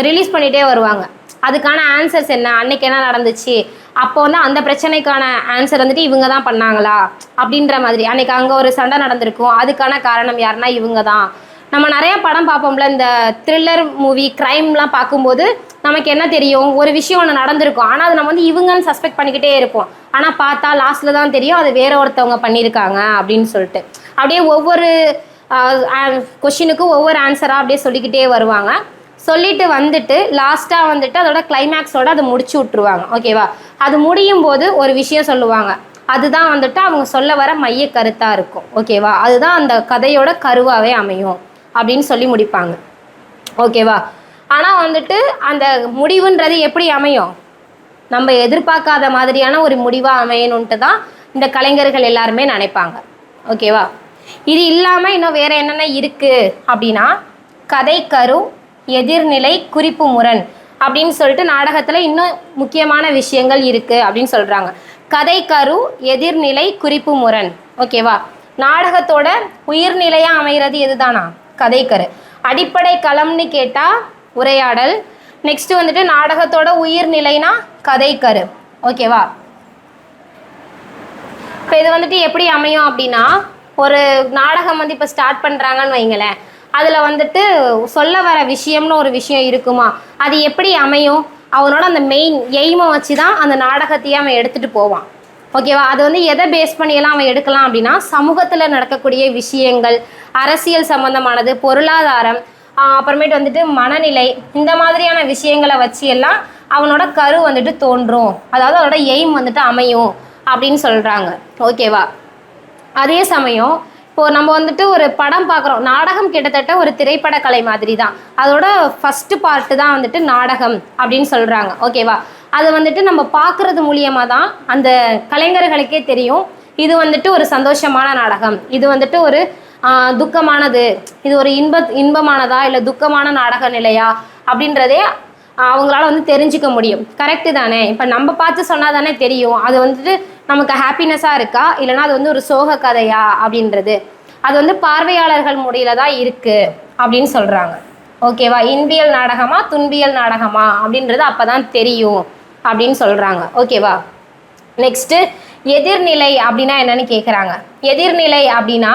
ரிலீஸ் பண்ணிகிட்டே வருவாங்க. அதுக்கான ஆன்சர்ஸ் என்ன, அன்னைக்கு என்ன நடந்துச்சு, அப்போ வந்து அந்த பிரச்சனைக்கான ஆன்சர் வந்துட்டு இவங்க தான் பண்ணாங்களா அப்படின்ற மாதிரி. அன்னைக்கு அங்கே ஒரு சண்டை நடந்திருக்கும், அதுக்கான காரணம் யாருன்னா இவங்க தான். நம்ம நிறையா படம் பார்ப்போம்ல, இந்த த்ரில்லர் மூவி க்ரைம்லாம் பார்க்கும்போது நமக்கு என்ன தெரியும், ஒரு விஷயம் ஒன்று நடந்திருக்கும், ஆனால் அது நம்ம வந்து இவங்கன்னு சஸ்பெக்ட் பண்ணிக்கிட்டே இருப்போம். ஆனால் பார்த்தா லாஸ்ட்டில் தான் தெரியும் அது வேற ஒருத்தவங்க பண்ணியிருக்காங்க அப்படின்னு சொல்லிட்டு. அப்படியே ஒவ்வொரு கொஷினுக்கும் ஒவ்வொரு ஆன்சராக அப்படியே சொல்லிக்கிட்டே வருவாங்க. சொல்லிட்டு வந்துட்டு லாஸ்ட்டாக வந்துட்டு அதோட கிளைமேக்ஸோடு அதை முடிச்சு விட்ருவாங்க. ஓகேவா? அது முடியும் போது ஒரு விஷயம் சொல்லுவாங்க, அதுதான் வந்துட்டு அவங்க சொல்ல வர மைய கருத்தாக இருக்கும். ஓகேவா? அதுதான் அந்த கதையோட கருவாகவே அமையும் அப்படின்னு சொல்லி முடிப்பாங்க. ஓகேவா? ஆனால் வந்துட்டு அந்த முடிவுன்றது எப்படி அமையும், நம்ம எதிர்பார்க்காத மாதிரியான ஒரு முடிவாக அமையணுன்ட்டு தான் இந்த கலைஞர்கள் எல்லாருமே நினைப்பாங்க. ஓகேவா? இது இல்லாமல் இன்னும் வேறு என்னென்ன இருக்குது அப்படின்னா, கதை கரு, எதிர்நிலை, குறிப்பு முரண் அப்படின்னு சொல்லிட்டு நாடகத்தில் இன்னும் முக்கியமான விஷயங்கள் இருக்குது அப்படின்னு சொல்கிறாங்க. கதை கரு, எதிர்நிலை, குறிப்பு முரண். ஓகேவா? நாடகத்தோட உயிர்நிலையாக அமைகிறது எதுதானா, கதைக்கரு. அடிப்படை களம்னு கேட்டால் உரையாடல். நெக்ஸ்ட் வந்துட்டு நாடகத்தோட உயிர்நிலைனா கதைக்கரு. ஓகேவா? இப்போ இது வந்துட்டு எப்படி அமையும் அப்படின்னா, ஒரு நாடகம் வந்து இப்போ ஸ்டார்ட் பண்ணுறாங்கன்னு வைங்களேன், அதில் வந்துட்டு சொல்ல வர விஷயம்னு ஒரு விஷயம் இருக்குமா, அது எப்படி அமையும், அவனோட அந்த மெயின் எய்மை வச்சு தான் அந்த நாடகத்தையே அவன் எடுத்துகிட்டு போவான். ஓகேவா? அது வந்து எதை பேஸ் பண்ணியெல்லாம் அவன் எடுக்கலாம் அப்படின்னா, சமூகத்தில் நடக்கக்கூடிய விஷயங்கள், அரசியல் சம்மந்தமானது, பொருளாதாரம், அப்புறமேட்டு வந்துட்டு மனநிலை, இந்த மாதிரியான விஷயங்களை வச்சு எல்லாம் அவனோட கரு வந்துட்டு தோன்றும், அதாவது அதோட எய்ம் வந்துட்டு அமையும் அப்படின்னு சொல்கிறாங்க. ஓகேவா? அதே சமயம் இப்போது நம்ம வந்துட்டு ஒரு படம் பார்க்குறோம், நாடகம் கிட்டத்தட்ட ஒரு திரைப்பட கலை மாதிரி தான். அதோட ஃபஸ்ட்டு பார்ட்டு தான் வந்துட்டு நாடகம் அப்படின்னு சொல்கிறாங்க. ஓகேவா? அதை வந்துட்டு நம்ம பார்க்குறது மூலியமாக தான் அந்த கலைஞர்களுக்கே தெரியும் இது வந்துட்டு ஒரு சந்தோஷமான நாடகம், இது வந்துட்டு ஒரு துக்கமானது, இது ஒரு இன்பமானதா இல்லை துக்கமான நாடக நிலையா அப்படின்றதே அவங்களால வந்து தெரிஞ்சுக்க முடியும். கரெக்டு தானே? இப்போ நம்ம பார்த்து சொன்னால் தானே தெரியும் அது வந்துட்டு நமக்கு ஹாப்பினஸாக இருக்கா இல்லைனா அது வந்து ஒரு சோக கதையா அப்படின்றது. அது வந்து பார்வையாளர்கள் முடியல தான் இருக்குது அப்படின்னு சொல்கிறாங்க. ஓகேவா? இன்பியல் நாடகமா துன்பியல் நாடகமா அப்படின்றது அப்போ தான் தெரியும் அப்படின்னு சொல்கிறாங்க. ஓகேவா? நெக்ஸ்ட்டு எதிர்நிலை அப்படின்னா என்னன்னு கேட்குறாங்க. எதிர்நிலை அப்படின்னா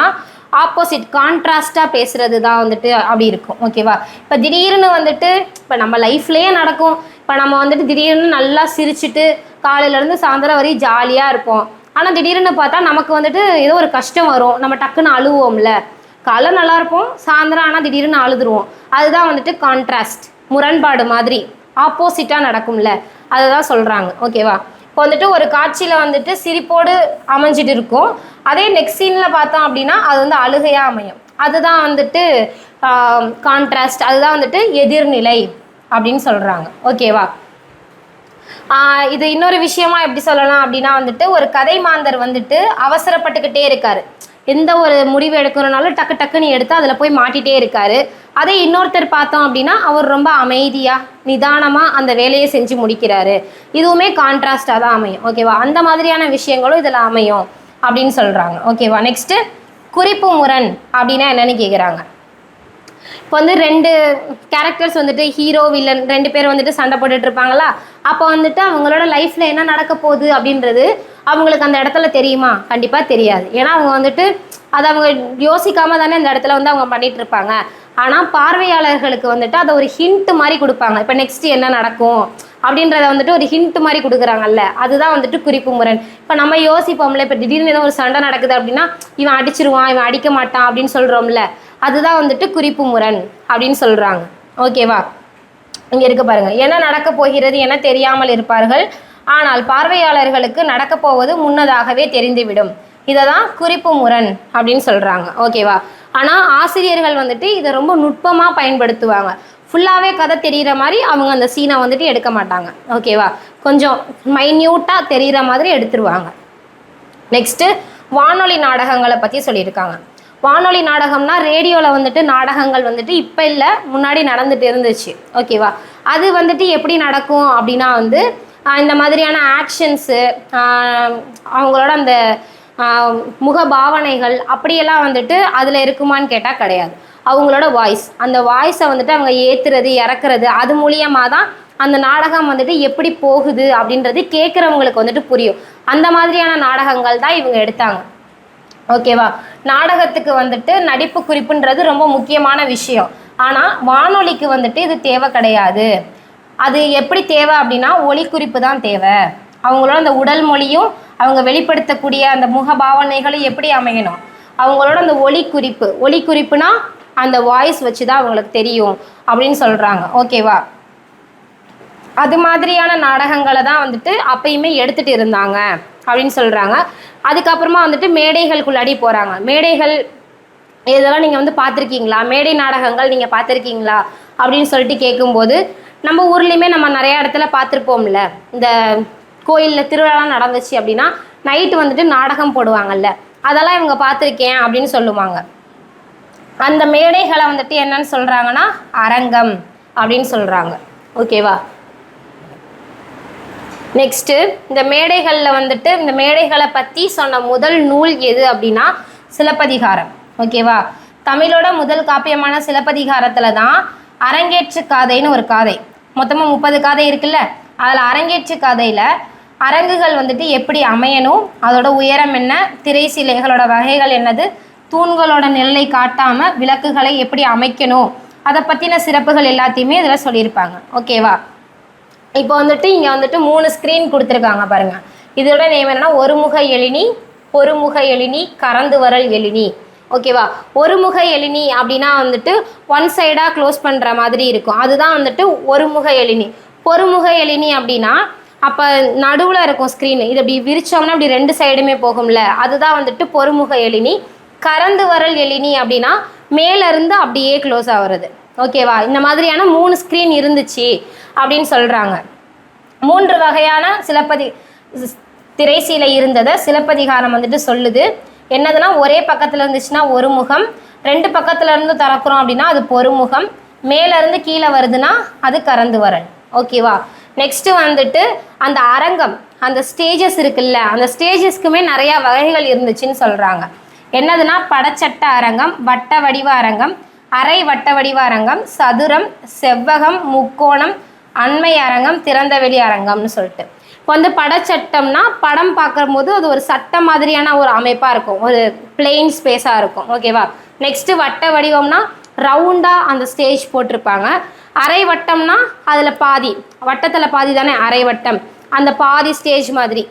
ஆப்போசிட், கான்ட்ராஸ்டாக பேசுகிறது தான் வந்துட்டு அப்படி இருக்கும். ஓகேவா? இப்போ திடீர்னு வந்துட்டு இப்போ நம்ம லைஃப்லேயே நடக்கும். இப்போ நம்ம வந்துட்டு திடீர்னு நல்லா சிரிச்சுட்டு காலையிலேருந்து சாயந்தரம் வரையும் ஜாலியாக இருப்போம். ஆனால் திடீர்னு பார்த்தா நமக்கு வந்துட்டு ஏதோ ஒரு கஷ்டம் வரும், நம்ம டக்குன்னு அழுவோம்ல. காலை நல்லா இருப்போம், சாயந்தரம் ஆனால் திடீர்னு அழுதுருவோம். அதுதான் வந்துட்டு கான்ட்ராஸ்ட், முரண்பாடு மாதிரி ஆப்போசிட்டாக நடக்கும்ல, அதை தான் சொல்கிறாங்க. ஓகேவா? இப்போ வந்துட்டு ஒரு காட்சியில் வந்துட்டு சிரிப்போடு அமைஞ்சிட்டு இருக்கும், அதே நெக்ஸ்ட் சீனில் பார்த்தோம் அப்படின்னா அது வந்து அழுகையாக அமையும். அதுதான் வந்துட்டு கான்ட்ராஸ்ட், அதுதான் வந்துட்டு எதிர்நிலை அப்படின்னு சொல்கிறாங்க. ஓகேவா? இது இன்னொரு விஷயமா எப்படி சொல்லலாம் அப்படின்னா வந்துட்டு ஒரு கதை மாந்தர் வந்துட்டு அவசரப்பட்டுக்கிட்டே இருக்காரு. எந்த ஒரு முடிவு எடுக்கணும்னாலும் டக்கு டக்குன்னு எடுத்து அதில் போய் மாட்டிகிட்டே இருக்காரு. அதே இன்னொருத்தர் பார்த்தோம் அப்படின்னா அவர் ரொம்ப அமைதியாக நிதானமாக அந்த வேலையை செஞ்சு முடிக்கிறாரு. இதுவுமே கான்ட்ராஸ்டாக தான் அமையும். ஓகேவா? அந்த மாதிரியான விஷயங்களும் இதில் அமையும் அப்படின்னு சொல்கிறாங்க. ஓகேவா? நெக்ஸ்ட்டு குறிப்பு முரண் அப்படின்னா என்னென்னு கேட்குறாங்க. இப்போ வந்து 2 கேரக்டர்ஸ் வந்துட்டு ஹீரோ வில்லன் 2 பேர் வந்துட்டு சண்டை போட்டுட்டு இருப்பாங்களா, அப்போ வந்துட்டு அவங்களோட லைஃப்பில் என்ன நடக்க போகுது அப்படின்றது அவங்களுக்கு அந்த இடத்துல தெரியுமா? கண்டிப்பாக தெரியாது. ஏன்னா அவங்க வந்துட்டு அதை அவங்க யோசிக்காம தானே இந்த இடத்துல வந்து அவங்க பண்ணிட்டு இருப்பாங்க. ஆனால் பார்வையாளர்களுக்கு வந்துட்டு அதை ஒரு ஹிண்ட் மாதிரி கொடுப்பாங்க. இப்போ நெக்ஸ்ட் என்ன நடக்கும் அப்படின்றத வந்துட்டு ஒரு ஹிண்ட் மாதிரி கொடுக்குறாங்கல்ல, அதுதான் வந்துட்டு குறிப்பு முரண். இப்போ நம்ம யோசிப்போம்ல, இப்போ திடீர்னு ஏதோ ஒரு சண்டை நடக்குது அப்படின்னா இவன் அடிச்சிருவான் இவன் அடிக்க மாட்டான் அப்படின்னு சொல்கிறோம்ல, அதுதான் வந்துட்டு குறிப்பு முரண் அப்படின்னு சொல்கிறாங்க. ஓகேவா? இங்கே இருக்க பாருங்கள், என்ன நடக்க போகிறது என தெரியாமல் இருப்பார்கள், ஆனால் பார்வையாளர்களுக்கு நடக்க போவது முன்னதாகவே தெரிந்துவிடும். இதை தான் குறிப்பு முரண் அப்படின்னு சொல்கிறாங்க. ஓகேவா? ஆனால் ஆசிரியர்கள் வந்துட்டு இதை ரொம்ப நுட்பமாக பயன்படுத்துவாங்க. ஃபுல்லாகவே கதை தெரிகிற மாதிரி அவங்க அந்த சீனை வந்துட்டு எடுக்க மாட்டாங்க. ஓகேவா? கொஞ்சம் மைன்யூட்டாக தெரிகிற மாதிரி எடுத்துருவாங்க. நெக்ஸ்ட்டு வானொலி நாடகங்களை பற்றி சொல்லியிருக்காங்க. வானொலி நாடகம்னா ரேடியோவில் வந்துட்டு நாடகங்கள் வந்துட்டு இப்போ இல்லை, முன்னாடி நடந்துட்டு இருந்துச்சு. ஓகேவா? அது வந்துட்டு எப்படி நடக்கும் அப்படின்னா வந்து இந்த மாதிரியான ஆக்ஷன்ஸு, அவங்களோட அந்த முக பாவனைகள் அப்படியெல்லாம் வந்துட்டு அதில் இருக்குமான்னு கேட்டால் கிடையாது. அவங்களோட வாய்ஸ், அந்த வாய்ஸை வந்துட்டு அவங்க ஏற்றுறது இறக்குறது, அது மூலியமாக தான் அந்த நாடகம் வந்துட்டு எப்படி போகுது அப்படின்றது கேட்குறவங்களுக்கு வந்துட்டு புரியும். அந்த மாதிரியான நாடகங்கள் தான் இவங்க எடுத்தாங்க. ஓகேவா? நாடகத்துக்கு வந்துட்டு நடிப்பு குறிப்புன்றது ரொம்ப முக்கியமான விஷயம். ஆனால் வானொலிக்கு வந்துட்டு இது தேவை கிடையாது. அது எப்படி தேவை அப்படின்னா ஒலி குறிப்பு தான் தேவை. அவங்களோட அந்த உடல் மொழியும் அவங்க வெளிப்படுத்தக்கூடிய அந்த முக பாவனைகளும் எப்படி அமையணும், அவங்களோட அந்த ஒலி குறிப்புனா அந்த வாய்ஸ் வச்சு தான் அவங்களுக்கு தெரியும் அப்படின்னு சொல்கிறாங்க. ஓகேவா? அது மாதிரியான நாடகங்களை தான் வந்துட்டு அப்பயுமே எடுத்துகிட்டு இருந்தாங்க அப்படின்னு சொல்கிறாங்க. அதுக்கப்புறமா வந்துட்டு மேடைகளுக்குள்ளாடி போகிறாங்க. மேடைகள் இதெல்லாம் நீங்கள் வந்து பார்த்துருக்கீங்களா, மேடை நாடகங்கள் நீங்கள் பார்த்துருக்கீங்களா அப்படின்னு சொல்லிட்டு கேட்கும்போது, நம்ம ஊர்லேயுமே நம்ம நிறையா இடத்துல பார்த்துருப்போம்ல, இந்த கோயிலில் திருவிழாலாம் நடந்துச்சு அப்படின்னா நைட்டு வந்துட்டு நாடகம் போடுவாங்கல்ல, அதெல்லாம் இவங்க பார்த்துருக்கேன் அப்படின்னு சொல்லுவாங்க. அந்த மேடைகளை வந்துட்டு என்னன்னு சொல்கிறாங்கன்னா அரங்கம் அப்படின்னு சொல்கிறாங்க. ஓகேவா? நெக்ஸ்ட்டு இந்த மேடைகளில் வந்துட்டு இந்த மேடைகளை பற்றி சொன்ன முதல் நூல் எது அப்படின்னா சிலப்பதிகாரம். ஓகேவா? தமிழோட முதல் காப்பியமான சிலப்பதிகாரத்தில் தான் அரங்கேற்று காதைன்னு ஒரு காதை, மொத்தமாக 30 காதை இருக்குல்ல, அதில் அரங்கேற்று காதையில் அரங்குகள் வந்துட்டு எப்படி அமையணும், அதோட உயரம் என்ன, திரை சிலைகளோட வகைகள் என்னது, தூண்களோட நிழலை காட்டாமல் விளக்குகளை எப்படி அமைக்கணும், அதை பற்றின சிறப்புகள் எல்லாத்தையுமே இதில் சொல்லியிருப்பாங்க. ஓகேவா? இப்போ வந்துட்டு இங்கே வந்துட்டு 3 ஸ்க்ரீன் கொடுத்துருக்காங்க பாருங்கள். இதோட நேம் என்னன்னா ஒருமுக எழினி, பொறுமுக எழினி, கறந்து வரல் எழினி. ஓகேவா? ஒருமுக எழினி அப்படின்னா வந்துட்டு ஒன் சைடாக க்ளோஸ் பண்ணுற மாதிரி இருக்கும், அதுதான் வந்துட்டு ஒருமுக எழினி. பொறுமுக எழினி அப்படின்னா அப்போ நடுவில் இருக்கும் ஸ்க்ரீனு, இது அப்படி விரிச்சோம்னா அப்படி 2 சைடுமே போகும்ல, அதுதான் வந்துட்டு பொறுமுக எழினி. கறந்து வரல் எழினி அப்படின்னா மேலேருந்து அப்படியே க்ளோஸ் ஆகிறது. ஓகேவா? இந்த மாதிரியான 3 ஸ்க்ரீன் இருந்துச்சு அப்படின்னு சொல்கிறாங்க. 3 வகையான திரைசீலை இருந்ததை சிலப்பதிகாரம் வந்துட்டு சொல்லுது. என்னதுன்னா, ஒரே பக்கத்தில் இருந்துச்சுன்னா ஒரு முகம், 2 பக்கத்துல இருந்து திறக்கிறோம் அப்படின்னா அது பொறுமுகம், மேலேருந்து கீழே வருதுன்னா அது கறந்து வரல். ஓகேவா? நெக்ஸ்ட்டு வந்துட்டு அந்த அரங்கம், அந்த ஸ்டேஜஸ் இருக்குல்ல, அந்த ஸ்டேஜஸ்க்குமே நிறையா வகைகள் இருந்துச்சுன்னு சொல்கிறாங்க. என்னதுன்னா, படச்சட்ட அரங்கம், வட்ட வடிவ அரங்கம், அரை வட்ட வடிவ அரங்கம், சதுரம், செவ்வகம், முக்கோணம், அண்மை அரங்கம், திறந்தவெளி அரங்கம்னு சொல்லிட்டு. இப்போ வந்து படச்சட்டம்னா படம் பார்க்கும்போது அது ஒரு சட்டம் மாதிரியான ஒரு அமைப்பாக இருக்கும், ஒரு பிளெயின் ஸ்பேஸாக இருக்கும். ஓகேவா? நெக்ஸ்ட்டு வட்ட வடிவம்னா ரவுண்டாக அந்த ஸ்டேஜ் போட்டிருப்பாங்க. அரை வட்டம்னா அதில் பாதி, வட்டத்தில் பாதி தானே அரை வட்டம், அந்த பாதி ஸ்டேஜ் மாதிரி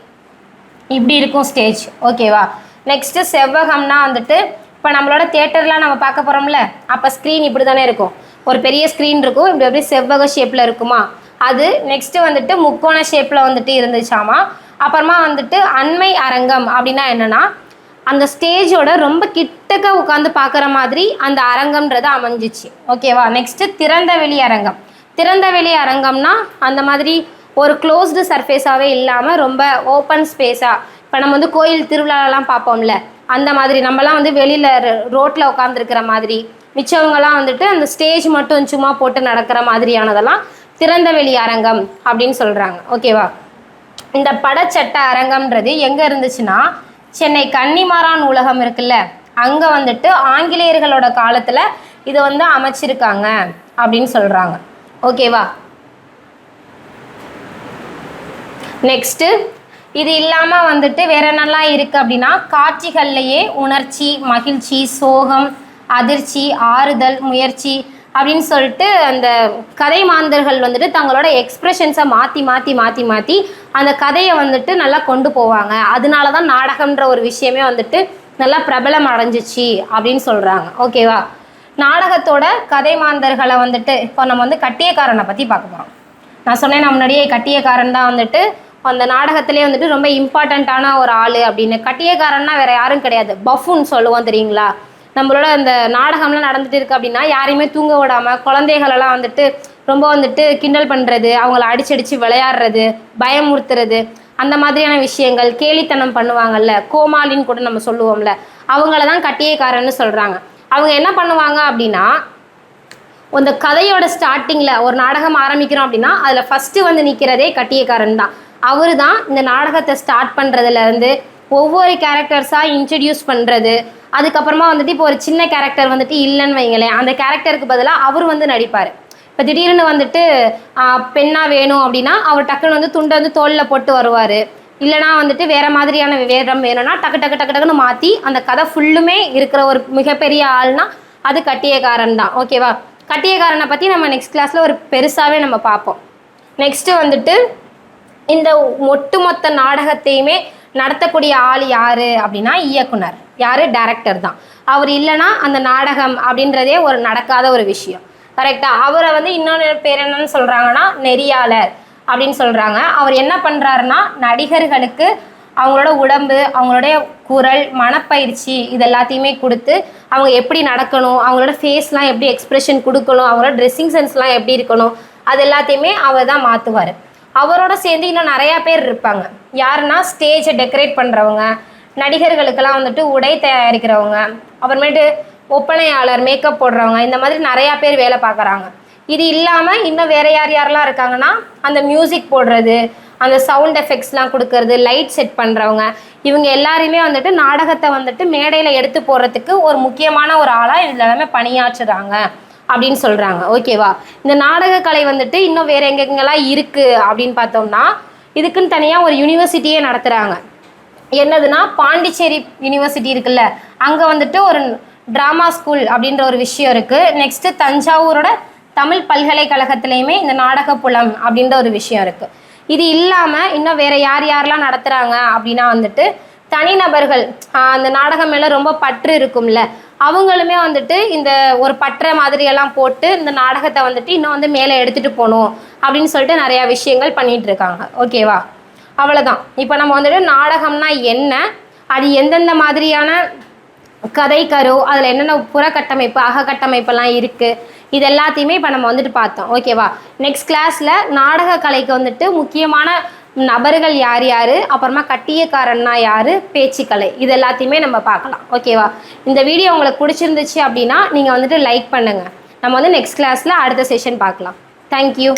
இப்படி இருக்கும் ஸ்டேஜ். ஓகேவா? நெக்ஸ்ட்டு செவ்வகம்னா வந்துட்டு இப்போ நம்மளோட தியேட்டர்லாம் நம்ம பார்க்க போகிறோம்ல, அப்போ ஸ்க்ரீன் இப்படி தானே இருக்கும், ஒரு பெரிய ஸ்க்ரீன் இருக்கும், இப்படி அப்படியே செவ்வக ஷேப்பில் இருக்குமா அது. நெக்ஸ்ட்டு வந்துட்டு முக்கோண ஷேப்பில் வந்துட்டு இருந்துச்சாமா. அப்புறமா வந்துட்டு அண்மை அரங்கம் அப்படின்னா என்னென்னா, அந்த ஸ்டேஜோட ரொம்ப கிட்டக்க உட்காந்து பார்க்குற மாதிரி அந்த அரங்கம்ன்றது அமைஞ்சிச்சு. ஓகேவா? நெக்ஸ்ட்டு திறந்த வெளி அரங்கம். திறந்த வெளி அரங்கம்னா அந்த மாதிரி ஒரு க்ளோஸ்டு சர்ஃபேஸாகவே இல்லாமல் ரொம்ப ஓப்பன் ஸ்பேஸாக, இப்போ நம்ம வந்து கோயில் திருவிழாலாம் பார்ப்போம்ல, அந்த மாதிரி நம்மலாம் வந்து வெளியில் ரோட்டில் உட்காந்துருக்கிற மாதிரி, மிச்சவங்கலாம் வந்துட்டு அந்த ஸ்டேஜ் மட்டும் சும்மா போட்டு நடக்கிற மாதிரியானதெல்லாம் திறந்த வெளி அரங்கம் அப்படின்னு சொல்கிறாங்க. ஓகேவா? இந்த படச்சட்ட அரங்கம்ன்றது எங்கே இருந்துச்சுன்னா, சென்னை கன்னிமாரான் நூலகம் இருக்குல்ல, அங்கே வந்துட்டு ஆங்கிலேயர்களோட காலத்தில் இதை வந்து அமைச்சிருக்காங்க அப்படின்னு சொல்கிறாங்க. ஓகேவா? நெக்ஸ்ட்டு இது இல்லாமல் வந்துட்டு வேற என்னெல்லாம் இருக்குது அப்படின்னா, காட்சிகள்லையே உணர்ச்சி, மகிழ்ச்சி, சோகம், அதிர்ச்சி, ஆறுதல், முயற்சி அப்படின்னு சொல்லிட்டு அந்த கதை மாந்தர்கள் வந்துட்டு தங்களோட எக்ஸ்ப்ரெஷன்ஸை மாற்றி மாற்றி மாற்றி மாற்றி அந்த கதையை வந்துட்டு நல்லா கொண்டு போவாங்க. அதனால தான் நாடகம்ன்ற ஒரு விஷயமே வந்துட்டு நல்லா பிரபலம் அடைஞ்சிச்சு அப்படின்னு சொல்கிறாங்க. ஓகேவா? நாடகத்தோட கதை மாந்தர்களை வந்துட்டு இப்போ நம்ம வந்து கட்டியக்காரனை பற்றி பார்க்க போகிறோம். நான் சொன்னேன் முன்னாடியே, கட்டியக்காரன் தான் வந்துட்டு அந்த நாடகத்திலே வந்துட்டு ரொம்ப இம்பார்ட்டண்ட்டான ஒரு ஆள் அப்படின்னு. கட்டியக்காரன்னா வேறு யாரும் கிடையாது, பஃபூன் சொல்லுவோம் தெரியுங்களா. நம்மளோட அந்த நாடகம்லாம் நடந்துட்டு இருக்குது அப்படின்னா யாரையுமே தூங்க விடாமல் குழந்தைகளெல்லாம் வந்துட்டு ரொம்ப வந்துட்டு கிண்டல் பண்ணுறது, அவங்கள அடிச்சடிச்சு விளையாடுறது, பயமுறுத்துறது, அந்த மாதிரியான விஷயங்கள், கேலித்தனம் பண்ணுவாங்கல்ல, கோமாளின்னு கூட நம்ம சொல்லுவோம்ல, அவங்கள தான் கட்டியக்காரன்னு சொல்கிறாங்க. அவங்க என்ன பண்ணுவாங்க அப்படின்னா, அந்த கதையோட ஸ்டார்டிங்கில் ஒரு நாடகம் ஆரம்பிக்கிறோம் அப்படின்னா அதில் ஃபஸ்ட்டு வந்து நிற்கிறதே கட்டியக்காரன் தான். அவர் தான் இந்த நாடகத்தை ஸ்டார்ட் பண்ணுறதுலேருந்து ஒவ்வொரு கேரக்டர்ஸாக இன்ட்ரடியூஸ் பண்ணுறது. அதுக்கப்புறமா வந்துட்டு இப்போ ஒரு சின்ன கேரக்டர் வந்துட்டு இல்லைன்னு வைங்களேன், அந்த கேரக்டருக்கு பதிலாக அவர் வந்து நடிப்பார். இப்போ திடீர்னு வந்துட்டு பெண்ணாக வேணும் அப்படின்னா அவர் டக்குன்னு வந்து துண்டை வந்து தோளில் போட்டு வருவார். இல்லைனா வந்துட்டு வேறு மாதிரியான வேடம் வேணும்னா டக்கு டக்கு டக்கு டக்குன்னு மாற்றி அந்த கதை ஃபுல்லுமே இருக்கிற ஒரு மிகப்பெரிய ஆள்னா அது கட்டியக்காரன் தான். ஓகேவா? கட்டியக்காரனை பற்றி நம்ம நெக்ஸ்ட் கிளாஸில் ஒரு பெருசாகவே நம்ம பார்ப்போம். நெக்ஸ்ட்டு வந்துட்டு இந்த ஒட்டுமொத்த நாடகத்தையுமே நடத்தக்கூடிய ஆள் யார் அப்படின்னா இயக்குனர். யார்? டைரக்டர் தான். அவர் இல்லைன்னா அந்த நாடகம் அப்படின்றதே ஒரு நடக்காத ஒரு விஷயம். கரெக்டாக? அவரை வந்து இன்னொன்று பேர் என்னன்னு சொல்கிறாங்கன்னா நெறியாளர் அப்படின்னு சொல்கிறாங்க. அவர் என்ன பண்ணுறாருன்னா, நடிகர்களுக்கு அவங்களோட உடம்பு, அவங்களுடைய குரல், மனப்பயிற்சி இது எல்லாத்தையுமே கொடுத்து அவங்க எப்படி நடக்கணும், அவங்களோட ஃபேஸ்லாம் எப்படி எக்ஸ்ப்ரெஷன் கொடுக்கணும், அவங்களோட ட்ரெஸ்ஸிங் சென்ஸ்லாம் எப்படி இருக்கணும், அது எல்லாத்தையுமே அவர் தான் மாற்றுவார். அவரோட சேர்ந்து இன்னும் நிறையா பேர் இருப்பாங்க. யாருன்னா, ஸ்டேஜை டெக்கரேட் பண்ணுறவங்க, நடிகர்களுக்கெல்லாம் வந்துட்டு உடை தயாரிக்கிறவங்க, அப்புறமேட்டு ஒப்பனையாளர், மேக்கப் போடுறவங்க, இந்த மாதிரி நிறையா பேர் வேலை பார்க்குறாங்க. இது இல்லாமல் இன்னும் வேறு யாரெல்லாம் இருக்காங்கன்னா, அந்த மியூசிக் போடுறது, அந்த சவுண்ட் எஃபெக்ட்ஸ்லாம் கொடுக்கறது, லைட் செட் பண்ணுறவங்க, இவங்க எல்லாருமே வந்துட்டு நாடகத்தை வந்துட்டு மேடையில் எடுத்து போடுறதுக்கு ஒரு முக்கியமான ஒரு ஆளாக இதில் எல்லாமே பணியாற்றுறாங்க அப்படின்னு சொல்கிறாங்க. ஓகேவா? இந்த நாடக கலை வந்துட்டு இன்னும் வேறு எங்கெங்கெல்லாம் இருக்குது அப்படின்னு பார்த்தோம்னா, இதுக்குன்னு தனியாக ஒரு யூனிவர்சிட்டியே நடத்துகிறாங்க. என்னதுன்னா, பாண்டிச்சேரி யூனிவர்சிட்டி இருக்குல்ல, அங்கே வந்துட்டு ஒரு ட்ராமா ஸ்கூல் அப்படின்ற ஒரு விஷயம் இருக்குது. நெக்ஸ்ட்டு தஞ்சாவூரோட தமிழ் பல்கலைக்கழகத்துலேயுமே இந்த நாடகப்புலம் அப்படின்ற ஒரு விஷயம் இருக்குது. இது இல்லாமல் இன்னும் வேறு யாரெல்லாம் நடத்துகிறாங்க அப்படின்னா வந்துட்டு தனிநபர்கள், அந்த நாடகம் மேலே ரொம்ப பற்று இருக்கும்ல, அவங்களுமே வந்துட்டு இந்த ஒரு பற்ற மாதிரியெல்லாம் போட்டு இந்த நாடகத்தை வந்துட்டு இன்னும் வந்து மேலே எடுத்துகிட்டு போகணும் அப்படின்னு சொல்லிட்டு நிறையா விஷயங்கள் பண்ணிகிட்டு இருக்காங்க. ஓகேவா? அவ்வளோதான். இப்போ நம்ம வந்துட்டு நாடகம்னா என்ன, அது எந்தெந்த மாதிரியான கதை கரு, அதில் என்னென்ன புறக்கட்டமைப்பு அகக்கட்டமைப்பெல்லாம் இருக்குது, இது எல்லாத்தையுமே இப்போ நம்ம வந்துட்டு பார்த்தோம். ஓகேவா? நெக்ஸ்ட் கிளாஸில் நாடக கலைக்கு வந்துட்டு முக்கியமான நபர்கள் யார் யார், அப்புறமா கட்டியக்காரன்னா யார், பேச்சுக்கலை, இது எல்லாத்தையுமே நம்ம பார்க்கலாம். ஓகேவா? இந்த வீடியோ உங்களுக்கு பிடிச்சிருந்துச்சு அப்படின்னா நீங்கள் வந்துட்டு லைக் பண்ணுங்கள். நம்ம வந்து நெக்ஸ்ட் கிளாஸில் அடுத்த செஷன் பார்க்கலாம். தேங்க்யூ.